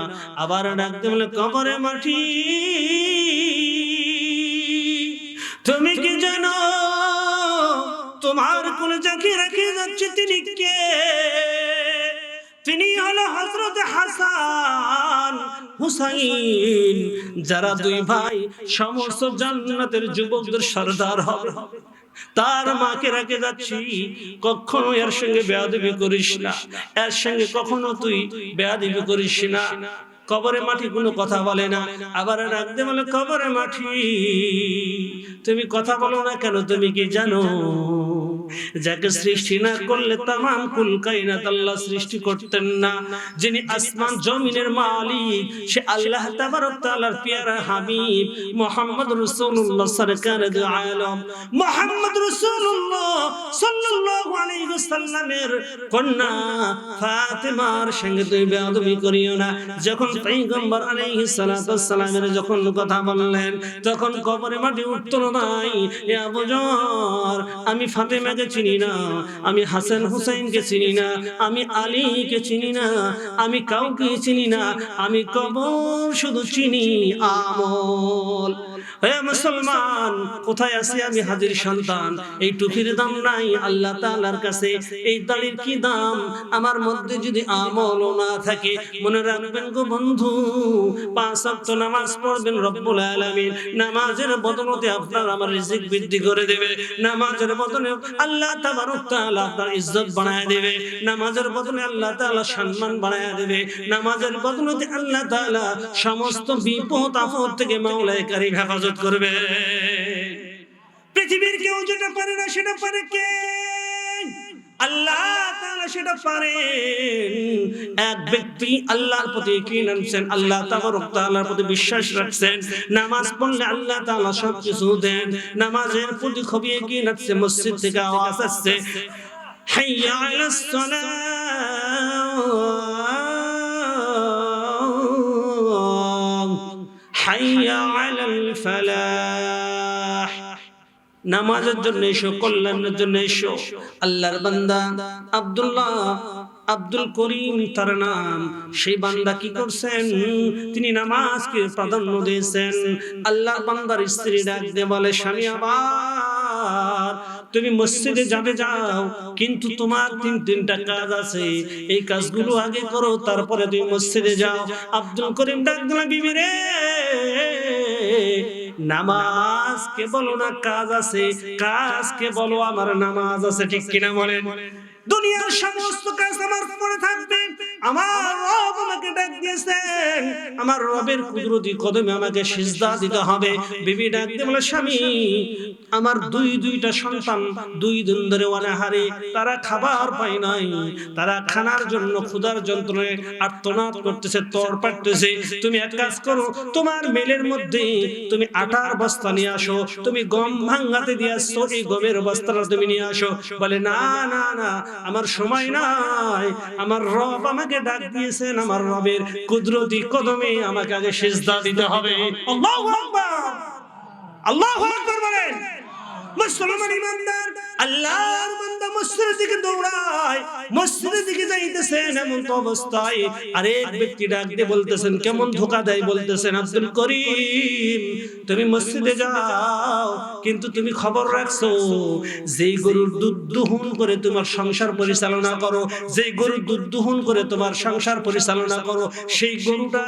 আবার ডাকতে বলে, কবরে মাটি তুমি কি জানো তোমার কোলে যাকে রেখে যাচ্ছে তিনি কে? তিনি হলো হযরত হাসান হুসাইন, যারা 2 ভাই সমস্ত জান্নাতের যুবকদের সরদার হবে। তার মাকে রেখে যাচ্ছি, কখনো এর সঙ্গে বেয়াদবি করিস না, এর সঙ্গে কখনো তুই বেয়াদবি করিস না। কবরে মাটি কোনো কথা বলে না, আবার ডাকতে বলে, কবরে মাটি তুমি কথা বলো না কেন? তুমি কি জানো যাকে সৃষ্টি না করলে তামাম কুল কায়নাত আল্লাহ সৃষ্টি করতেন না? যিনি আসমান জমিনের মালিক, সে আল্লাহ তাবারক তাআলার প্যারা হাবিব মুহাম্মদ রাসূলুল্লাহ সরকারে দু আলম মুহাম্মদ রাসূলুল্লাহ সাল্লাল্লাহু আলাইহি ওয়াসাল্লামের কন্যা ফাতেমার সঙ্গে তুই বেয়াদবি করিও না। যখন পয়গম্বর আলাইহিস সালাতু ওয়াস সালামের যখন কথা বললেন, তখন কবরে মাটি উঠতো নাই। এ আবু যর, আমি ফাতেমাকে চিনি না, আমি হাসান হুসাইনকে চিনি না, আমি আলীকে চিনি না, আমি কাউকে চিনি না, আমি কবর শুধু চিনি আমল। হে মুসলমান, কোথায় আছি আমি? হাজির সন্তান। এই টুপির দাম নাই আল্লাহ তাআলার কাছে, এই দাড়ির কি দাম আমার মধ্যে যদি আমল না থাকে? মনে রাখবেন গো বন্ধু, 5 ওয়াক্ত নামাজ পড়বেন, রব্বুল আলামিন নামাজের বদলতে আপনার আমার রিজিক বৃদ্ধি করে দেবে। নামাজের বদলে আল্লাহ তাবারক তাআলা আপনার ইজ্জত বাড়ায় দেবে। নামাজের বদলে আল্লাহ তাআলা সম্মান বাড়ায় দেবে। নামাজের বদলতে আল্লাহ তাআলা সমস্ত বিপদ আপদ থেকে মাওলায়ে কারীম হেফাজত করবে। যেটা পারে না সেটা পারে কে? আল্লাহ তাআলা সেটা পারেন। এক ব্যক্তি আল্লাহর প্রতি ঈমান আনছেন, আল্লাহ তাবারক তাআলার প্রতি বিশ্বাস রাখছেন, নামাজ পড়লে আল্লাহ তাআলা সবকিছু দেন। নামাজের প্রতি খুবই ঈমান আছে, মসজিদ থেকে আওয়াজ আসছে, হাইয়া আলাস সালাহ, হাইয়া আলাল ফালাহ। নামাজের জন্য এসো, কল্যাণের জন্য এসো। আল্লাহর বান্দা আব্দুল করিম তার নাম, সেই বান্দা কি করছেন? তিনি নামাজকে প্রাধান্য দিয়েছেন। আল্লাহর বান্দার স্ত্রী ডাক দিয়ে বলে, স্বামী আমার তুমি মসজিদে যাবে যাও, কিন্তু তোমার তিনটা কাজ আছে, এই কাজগুলো আগে করো, তারপরে তুমি মসজিদে যাও। আব্দুল করিম ডাক দিল, বিবি রে, নামাজকে বলো না কাজ আছে, কাজকে বলো আমার নামাজ আছে, ঠিক কিনা বলেন? দুনিয়ার সমস্ত কাজ আমার পরে থাকবে, আমার রব আমাকে ডাক দিয়েছেন, আমার রবের কুদরতি কদমে আমাকে সিজদা দিতে হবে। বিবি ডাক দিয়ে বলে, স্বামী আমার দুইটা সন্তান 2 দিন ধরে অনাহারে, তারা খাবার পায় নাই, তারা খানার জন্য ক্ষুধার যন্ত্রণায় আর্তনাদ করতেছে, তর পাড়তেছে। তুমি এক কাজ করো, তোমার মেলের মধ্যে তুমি আটার বস্তা নিয়ে আসো, তুমি গম ভাঙাতে দিয়ে আসছো, এই গমের বস্তাটা তুমি নিয়ে আসো। বলে, না না না, আমার সময় নাই, আমার রব আমাকে ডাক দিয়েছেন, আমার রবের কুদরতি কদমে আমাকে আগে সিজদা দিতে হবে। আল্লাহু আকবার, আল্লাহু আকবার বলেন। মুসলমান ইমানদার আল্লাহর বান্দা মসজিদের দিকে দৌড়ায়, মসজিদের দিকে যাইতেছেন, এমন তো অবস্থায় আরেক ব্যক্তি ডাক দিয়ে বলতেছেন, কেমন ধোঁকা দেয়, বলতেছেন, আব্দুল করিম তুমি মসজিদে যাও, কিন্তু তুমি খবর রাখছো, যেই গরুর দুধ দোহন করে তোমার সংসার পরিচালনা করো, যেই গরুর দুধ দোহন করে তোমার সংসার পরিচালনা করো, সেই গরুটা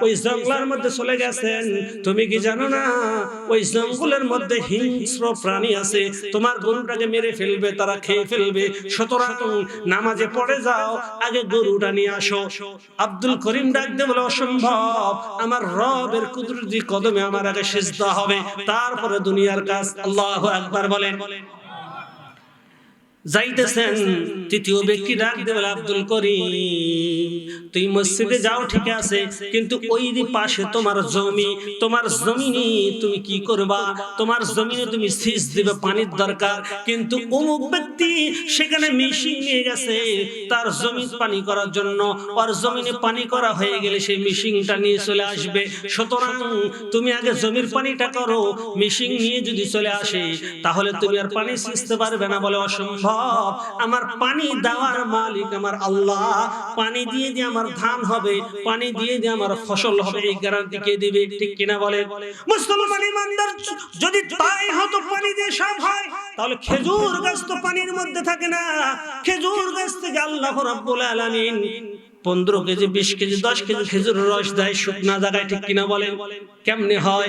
ওই জঙ্গলের মধ্যে চলে গেছেন। তুমি কি জানো না ওই জঙ্গলের মধ্যে হিংস্র প্রাণী আছে, তোমার গরুটাকে মেরে ফেলবে, তারা খেয়ে ফেলবে, সুতরাং নামাজে পড়ে যাও, আগে গরুটা নিয়ে আসো। আব্দুল করিম ডাক দিয়ে বলে, অসম্ভব, আমার রবের কুদরতি কদমে আমার আগে সিজদা হবে, তারপরে দুনিয়ার কাজ। আল্লাহু আকবার বলেন। যাইতেছেন, তৃতীয় ব্যক্তি ডাক দিয়ে বলে, আব্দুল করিম তুই মসজিদে যাও ঠিক আছে, কিন্তু ওই পাশে তোমার জমি, তোমার জমিনে তুমি কি করবা? তোমার জমিনে তুমি সেচ দিবে, পানির দরকার, কিন্তু অমুক ব্যক্তি সেখানে মেশিন নিয়ে গেছে তার জমি পানি করার জন্য, ওর জমিনে পানি করা হয়ে গেলে সেই মেশিনটা নিয়ে চলে আসবে, সুতরাং তুমি আগে জমির পানিটা করো, মেশিন নিয়ে যদি চলে আসে তাহলে তুমি আর পানি সেচতে পারবে না। বলে, অসম্ভব, আমার পানি দেওয়ার মালিক আমার আল্লাহ, পানি দিয়ে দিয়ে আমার ধান হবে, পানি দিয়ে দিয়ে আমার ফসল হবে, এই গ্যারান্টি কে দিবে? ঠিক কিনা বলে? মুসলমান ইমানদার যদি তাই হতো পানি দিয়ে সব হয়, তাহলে খেজুর গাছ তো পানির মধ্যে থাকে না, খেজুর গাছ থেকে আল্লাহ রাব্বুল আলামিন 15 কেজি 20 কেজি 10 কেজি খেজুরের রস দেয় শুকনা জায়গায়, ঠিক কিনা বলেন? কেমনে হয়?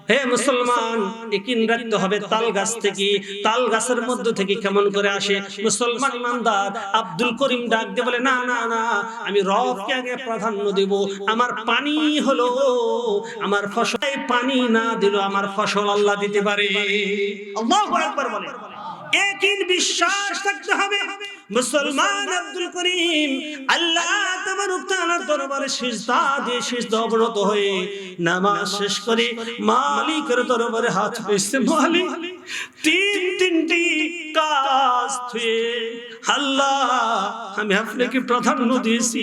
হে মুসলমান, ইকিন রাখতে হবে তাল গাছ থেকে, তাল গাছের মধ্যে থেকে কেমন করে আসে? মুসলমান ইমানদার আব্দুল করিম ডাক দিয়ে বলে, না না না, আমি রবকে আগে প্রাধান্য দেব, আমার পানি হলো আমার ফসল, পানি না দিলেও আমার ফসল আল্লাহ দিতে পারে। আল্লাহু আকবার বলে। একই বিশ্বাস থাকতে হবে। মুসলমান আব্দুল করিম আল্লাহ তাবারক তাআলার দরবারে সিজদা দিয়ে সিজদা অবনত হয়ে নামাজ শেষ করে মালিকের দরবারে হাত পেতে, মালিক তিনটি কাজ থুয়ে আল্লাহ আমি আপনাকে প্রাধান্য দিয়েছি,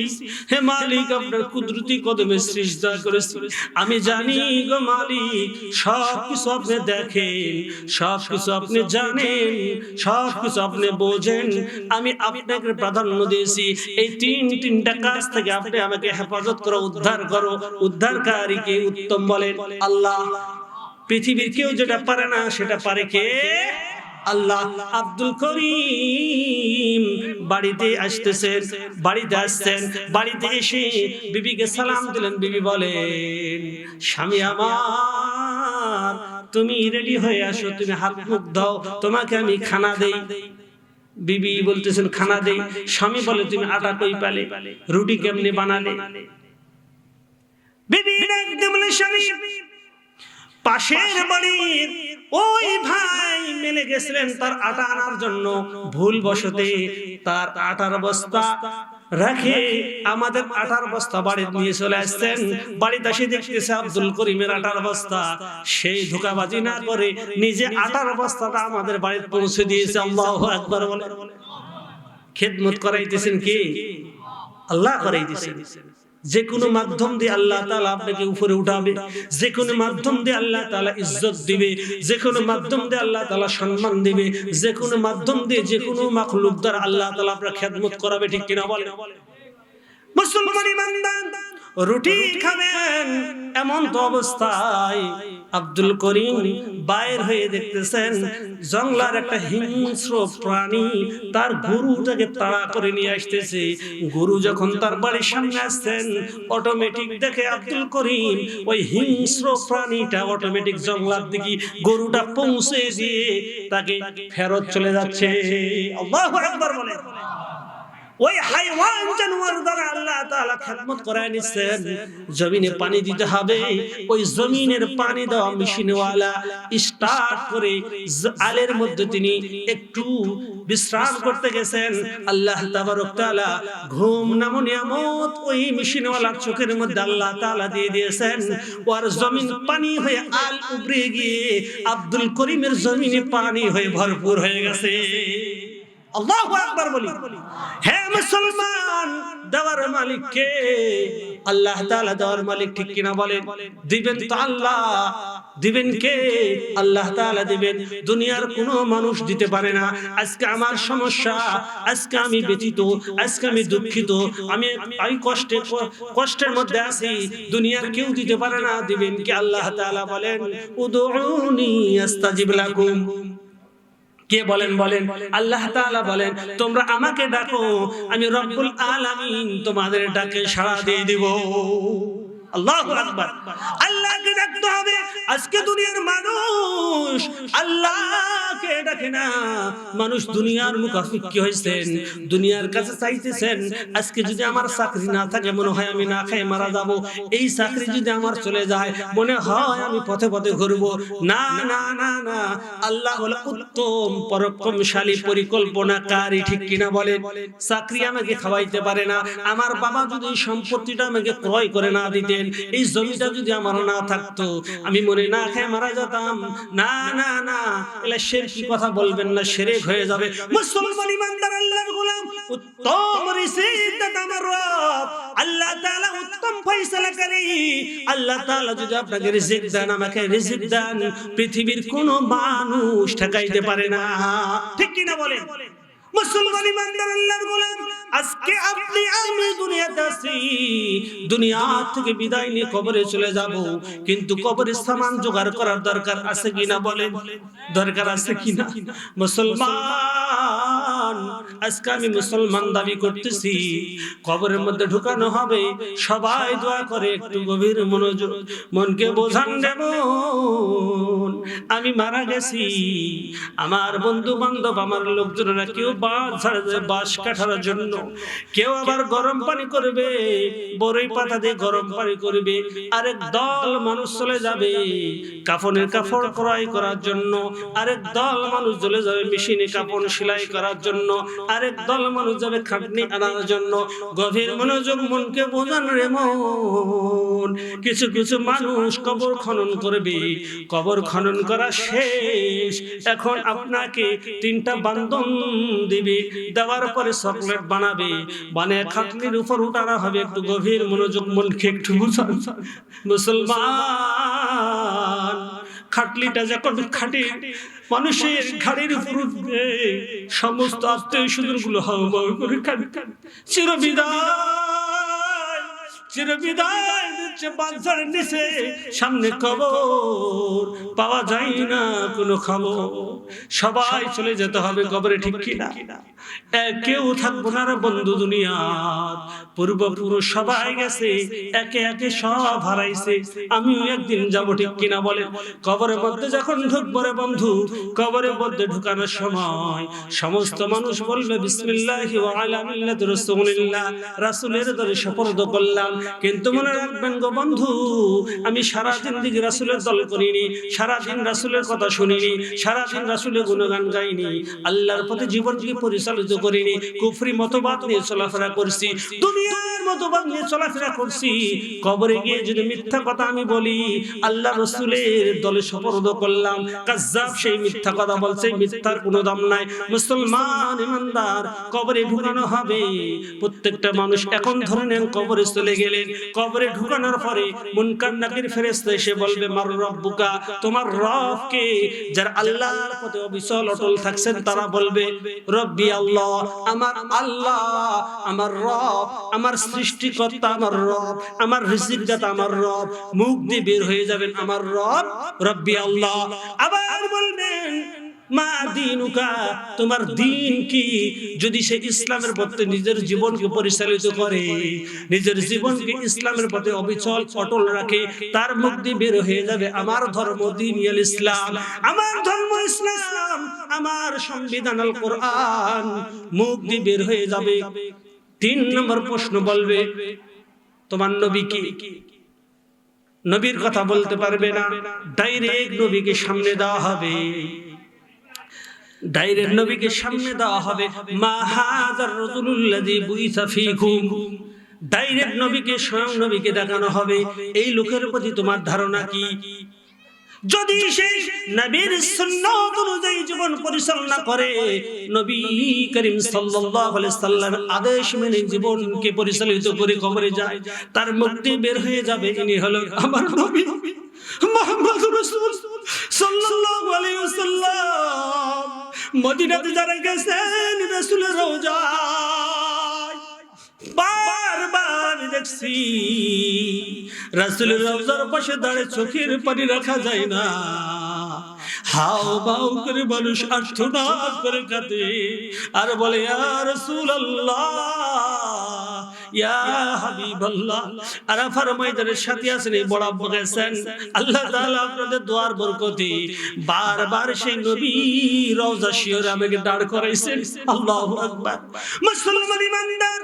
হে মালিক আপনার কুদরতি কদমে সিজদা করেছি, আমি জানি গো মালিক সবকিছু আপনি দেখেন, সবকিছু আপনি জানেন, সবকিছু আপনি বোঝেন, আমি আপনাকে প্রাধান্য দিয়েছি, এই তিনটা কাজ থেকে আপনি আমাকে হেফাজত করো, উদ্ধার করো। উদ্ধারকারীকে উত্তম বলেন আল্লাহ। পৃথিবীর কেউ যেটা পারে না সেটা পারে কে? আল্লাহ। আব্দুল করিম বাড়িতে আসতেছেন, বাড়িতে আসছেন, বাড়িতে এসে বিবিকে সালাম দিলেন। বিবি বলেন, স্বামী আমার তুমি রেডি হয়ে আসো, তুমি হাত মুখ দাও, তোমাকে আমি খানা দেই। বিবি বলতেছেন খানা দেই। স্বামী বলে, তুমি আটা কই পালে, রুটি কেমনে বানালে? বিবি বলে, স্বামী পাশের বাড়ির ওই ভাই মেলে গেছিলেন তার আটা আনার জন্য, ভুল বশতে তার আটার বস্তা রাখে আমাদের আটার বস্তা বাড়ি নিয়ে চলে আসছেন। বাড়িতে এসে দেখতেছে আব্দুল করিমের আটার বস্তা। সেই ধোঁকাবাজি না করে নিজে আটার বস্তাটা আমাদের বাড়িতে পৌঁছে দিয়েছে। আল্লাহু আকবার বলে। খেদমত করাইতেছেন কি? আল্লাহ করাইতেছেন। যে কোনো মাধ্যম দিয়ে আল্লাহ তাআলা আপনাকে উপরে উঠাবে, যে কোনো মাধ্যম দিয়ে আল্লাহ তাআলা ইজ্জত দিবে, যে কোনো মাধ্যম দিয়ে আল্লাহ তাআলা সম্মান দিবে, যে কোনো মাধ্যম দিয়ে যে কোনো মাখলুক দ্বারা আল্লাহ তাআলা আপনার খেদমত করাবে। ঠিক কিনা বলেন? মুসলমান ইমানদার রুটি খাবেন এমন তো অবস্থায় আব্দুল করিম বাইর হয়ে দেখতেছেন জঙ্গলার একটা হিংস্র প্রাণী তার গরুটাকে তাড়া করে নিয়ে আসতেছে। গরু যখন তার বাড়ির সামনে আসছেন, অটোমেটিক দেখে আব্দুল করিম ওই হিংস্র প্রাণীটা অটোমেটিক জঙ্গলার দিকে গরুটা পৌঁছে দিয়ে তাকে ফেরত চলে যাচ্ছে। আল্লাহু আকবার বলে। ওই হাইওয়ান জানোয়ার দ্বারা আল্লাহ তাআলা খেদমত করায় নিছেন। জমিনে পানি দিতে হবে, ওই জমিনের পানি দেওয়া মেশিনওয়ালা স্টার্ট করে আলের মধ্যে তিনি একটু বিশ্রাম করতে গেছেন। আল্লাহ তাবারক তাআলা ঘুম নামক নিয়ামত ওই মেশিনওয়ালার চোখের মধ্যে আল্লাহ তাআলা দিয়ে দিয়েছেন। ওর জমিন পানি হয়ে আল উপরে গিয়ে আব্দুল করিমের জমিনে পানি হয়ে ভরপুর হয়ে গেছে। আল্লাহু আকবার বলি। হে মুসলমান, দেওয়ার মালিক কে? আল্লাহ তাআলা দেওয়ার মালিক। ঠিক কিনা বলেন? দিবেন তো আল্লাহ, দিবেন কে? আল্লাহ তাআলা দিবেন। দুনিয়ার কোনো মানুষ দিতে পারে না। আজকে আমার সমস্যা, আজকে আমি ব্যথিত, আজকে আমি দুঃখিত, আমি কষ্টের মধ্যে আছি, দুনিয়ার কেউ দিতে পারে না। দিবেন কে? আল্লাহ তাআলা বলেন উদউনি আস্তাজিব লাকুম। কে বলেন? বলেন আল্লাহ তাআলা বলেন তোমরা আমাকে ডাকো, আমি রব্বুল আলামিন তোমাদের ডাকে সাড়া দিয়ে দিব। আল্লাহু আকবার। আল্লাহকে ডাকতে হবে। আজকে দুনিয়ার মানুষ আল্লাহকে ডাকে না। মানুষ দুনিয়ার মুখাফিক্কি হয়েছেন, দুনিয়ার কাছে চাইতেছেন আজকে যদি আমার চাকরি না থাকে মনে হয় আমি না খেয়ে মারা যাব, এই চাকরি যদি আমার চলে যায় মনে হয় আমি পথে পথে ঘুরবো। না না না না, আল্লাহ হলো উত্তম পরাক্রমশালী পরিকল্পনাকারী। ঠিক কিনা বলেন? চাকরি আমাকে খাওয়াইতে পারে না, আমার বাবা যদি সম্পত্তিটা আমাকে ক্রয় করে না দিতেন, এই জমিটা যদি আমার না থাকতো, আমি মনে না খেয়ে মারা যেতাম। না না না, এলা শিরকি কথা বলবেন না, শিরক হয়ে যাবে। মুসলমান ইমানদার আল্লাহর গোলাম, উত্তম রিজিক আমার রব আল্লাহ তাআলা উত্তম ফয়সালাকারী। আল্লাহ তাআলা যদি আপনাকে রিজিক দেন, আমাকে রিজিক দেন, পৃথিবীর কোনো মানুষ ঠকাইতে পারে না। ঠিক কি না বলেন? মুসলমান ইমানদার আল্লাহর গোলাম, আজকে আপনি আমি দুনিয়াতে আছি, দুনিয়া থেকে বিদায় নিয়ে কবরে চলে যাব, কিন্তু কবরের সামান জোগাড় করার দরকার আছে কিনা বলেন? দরকার আছে কিনা? মুসলমান, আজকে আমি মুসলমান দাবি করতেছি, কবরের মধ্যে ঢুকানো হবে, সবাই দোয়া করে একটু গভীর মনোযোগ, মনকে বোঝান দেব। আমি মারা গেছি, আমার বন্ধু বান্ধব আমার লোকজনেরা কেউ বাঁশ কাটার জন্য, কেউ আবার গরম পানি করবে, বড়ই পাতা দিয়ে গরম পানি করবে, আরেক দল মানুষ চলে যাবে কাফনের কাপড় ক্রয় করার জন্য, আরেক দল মানুষ চলে যাবে মেশিনে কাপড় সেলাই করার জন্য, আরেক দল মানুষ যাবে খাটনি আনার জন্য। গভীর মনোযোগ, মনকে বোঝান রে মন। কিছু কিছু মানুষ কবর খনন করবে, কবর খনন করা শেষ, এখন আপনাকে 3টা বান্ধন দিবে, দেওয়ার পরে চকলেট বানাবে, বানিয়ে খাটনির উপর উঠানো হবে। একটু গভীর মনোযোগ, মনকে একটু বুঝান মুসলমান। খাটলিটা যখন খাটে মানুষের ঘাড়ের উপর উঠবে, সমস্ত আত্মীয় স্বজন গুলো হাওয়া করে কাঁদবে, চিরবিদায় চিরবিদায় দিচ্ছে বাঁচার নিচে, সামনে কবর, পাওয়া যায় না কোনো খবর, সবাই চলে যেতে হবে কবরে। ঠিক কিনা? কেউ থাকবো না রে বন্ধু দুনিয়ার, পূর্বপুরুষ সবাই গেছে, একে একে সব হারাইছে, আমিও একদিন যাব। ঠিক কিনা বলে? কবরের মধ্যে যখন ঢুকবো রে বন্ধু, কবরের মধ্যে ঢুকানোর সময় সমস্ত মানুষ বলবে বিসমিল্লাহি ওয়া আলা মিল্লাতি রাসূলিল্লাহ, রাসূলের দরে সুপর্দ করলাম। কিন্তু মনে রাখবেন গো বন্ধু, আমি সারা জিন্দেগি রাসূলের দল করিনি, সারা দিন রাসূলের কথা শুনিনি, সারা দিন রাসূলের গুণগান গাইনি, আল্লাহর পথে জীবনকে পরিচালিত করিনি, কুফরি মতবাদ নিয়ে চলাফেরা করছি, দুনিয়ার মতবাদ নিয়ে চলাফেরা করছি। কবরে গিয়ে যদি মিথ্যা কথা আমি বলি, আল্লাহ রাসূলের দলে সুপর্দ করলাম। কাজ্জাব, সেই মিথ্যা কথা বলছে, মিথ্যার কোনো দাম নাই। মুসলমান ইমানদার, কবরে ঢুকানো হবে। প্রত্যেকটা মানুষ এখন ধরে নেন কবরে চলে গেলেন, কবরে ঢুকানোর পরে মুনকার নাকির ফেরেশতা এসে বলবে, মার রব্বুকা, তোমার রব কে? যারা আল্লাহর পথে অবিচল অটল থাকছেন তারা বলবে, রব্বি আল্লাহ, আমার আল্লাহ, আমার রব, আমার সৃষ্টিকর্তা আমার রব, আমার রিজিকদাতা আমার রব। মুখ দিয়ে বের হয়ে যাবেন আমার রব, রব্বি আল্লাহ। আবার বলবেন, মা দিনুকা, তোমার দিন কি? যদি সে ইসলামের পথে নিজের জীবনকে পরিচালিত করে, নিজের জীবনকে ইসলামের পথে অবিচল অটল রাখে, তার মুখ দিয়ে বের হয়ে যাবে আমার ধর্ম দিন আল ইসলাম, আমার ধর্ম ইসলাম, আমার সংবিধান আল কোরআন। মুখ দিয়ে বের হয়ে যাবে। 3 নম্বর প্রশ্ন বলবে, তোমার নবী কি? নবীর কথা বলতে পারবে না, ডাইরেক্ট নবীকে সামনে দেওয়া হবে, ডাইরেক্ট নবীকে সামনে দেওয়া হবে। মা হাযার রাসূলুল্লাযী বুইসা ফীকুম, ডাইরেক্ট নবীকে, স্বয়ং নবীকে দেখানো হবে, এই লোকের প্রতি তোমার ধারণা কি? যদি সেই নবীর সুন্নাত অনুযায়ী জীবন পরিচালনা করে, নবী করিম সাল্লাল্লাহু আলাইহি সাল্লামের আদেশ মেনে জীবনকে পরিচালিত করে কবরে যায়, তার মুখ দিয়ে বের হয়ে যাবে, ইনি হলো আমার নবী মুহাম্মদুর রাসূল সাল্লাল্লাহু আলাইহি ওয়াসাল্লাম। মদিনাতে যারা গেছেন রাসূলের রওজায়, বারবার দেখছি রাসূলের রওজার পাশে দাঁড়িয়ে চোখের পানি রাখা যায় না, হাও বাও করে মানুষ আর্তনাদ করে কাঁদে আর বলে, ইয়া রাসূলুল্লাহ, ইয়া হাবিবাল্লাহ। আরাফার ময়দানের সাথে আছেন, এই বড় আব্বা গেছেন, আল্লাহ তাআলা আপনাদের দোয়ার বরকতে বারবার সেই নবী রওজা শিয়রে আমাকে দাঁড় করাইছেন। আল্লাহু আকবার। মুসলমান ইমানদার,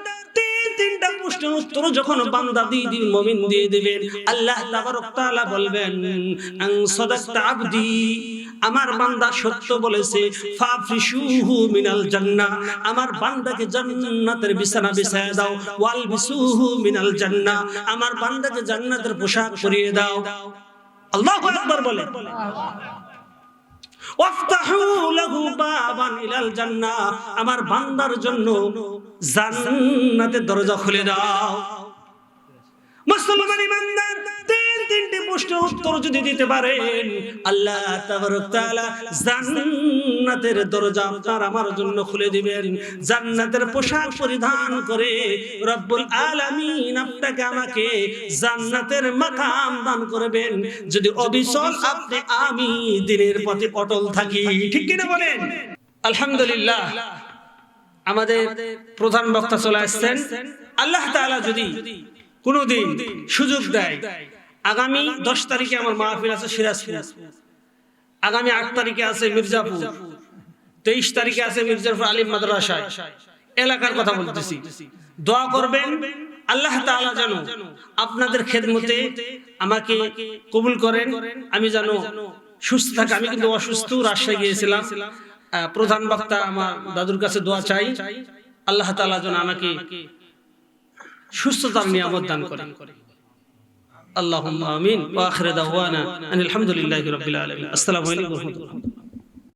তিনটা প্রশ্নের উত্তর যখন বান্দা দিন মুমিন দিয়ে দিবেন, আল্লাহ তাবারক তাআলা বলবেন, আন সাদাকতা আবদি, আমার বান্দা সত্য বলেছে, ফাফরিশুহু মিনাল জান্নাহ, আমার বান্দাকে জান্নাতের বিছানা বিছায়া দাও, ওয়াল বিসুহু মিনাল জান্নাহ, আমার বান্দাকে জান্নাতের পোশাক পরিয়ে দাও। আল্লাহু আকবার বলে। ওয়াফতাহু লাহু বাবান ইলাল জান্নাহ, আমার বান্দার জন্য জান্নাতের দরজা খুলে দাও। মুসলমান ইমানদার, তিনটি প্রশ্নের উত্তর যদি দিতে পারেন, আল্লাহ তাবারক তাআলা জান্নাতের দরজা আপনার আমার জন্য খুলে দিবেন, জান্নাতের পোশাক পরিধান করে রব্বুল আলামিন আপনাকে আমাকে জান্নাতের মাকাম দান করবেন, যদি অবিচল আপনি আমি দ্বীনের পথে অটল থাকি। ঠিক কি না বলেন? আলহামদুলিল্লাহ, আমাদের প্রধান বক্তা চলে আসছেন। আল্লাহ তাআলা যদি কোনদিন সুযোগ দেয়, আগামী 10 তারিখে আমার মাহফিল আছে সিরাজপুর, আগামী 8 তারিখে আছে মির্জাপুর, 23 তারিখে আছে মির্জাপুর আলিম মাদ্রাসায়, এলাকার কথা বলতেছি। দোয়া করবেন আল্লাহ তাআলা যেন আপনাদের খেদমতে আমাকে কবুল করেন, আমি যেন সুস্থ থাকি। আমি কিন্তু অসুস্থ, রাজশাহী গিয়েছিলাম। প্রধান বক্তা আমার দাদুর কাছে দোয়া চাই, আল্লাহ তাআলা যেন আমাকে সুস্থতার নিয়ামত দান করেন। আল্লাহুম্মা আমিন। ওয়া আখিরু দাওয়ানা আনিল হামদুলিল্লাহি রাব্বিল আলামিন। আসসালামু আলাইকুম ওয়া রাহমাতুল্লাহ।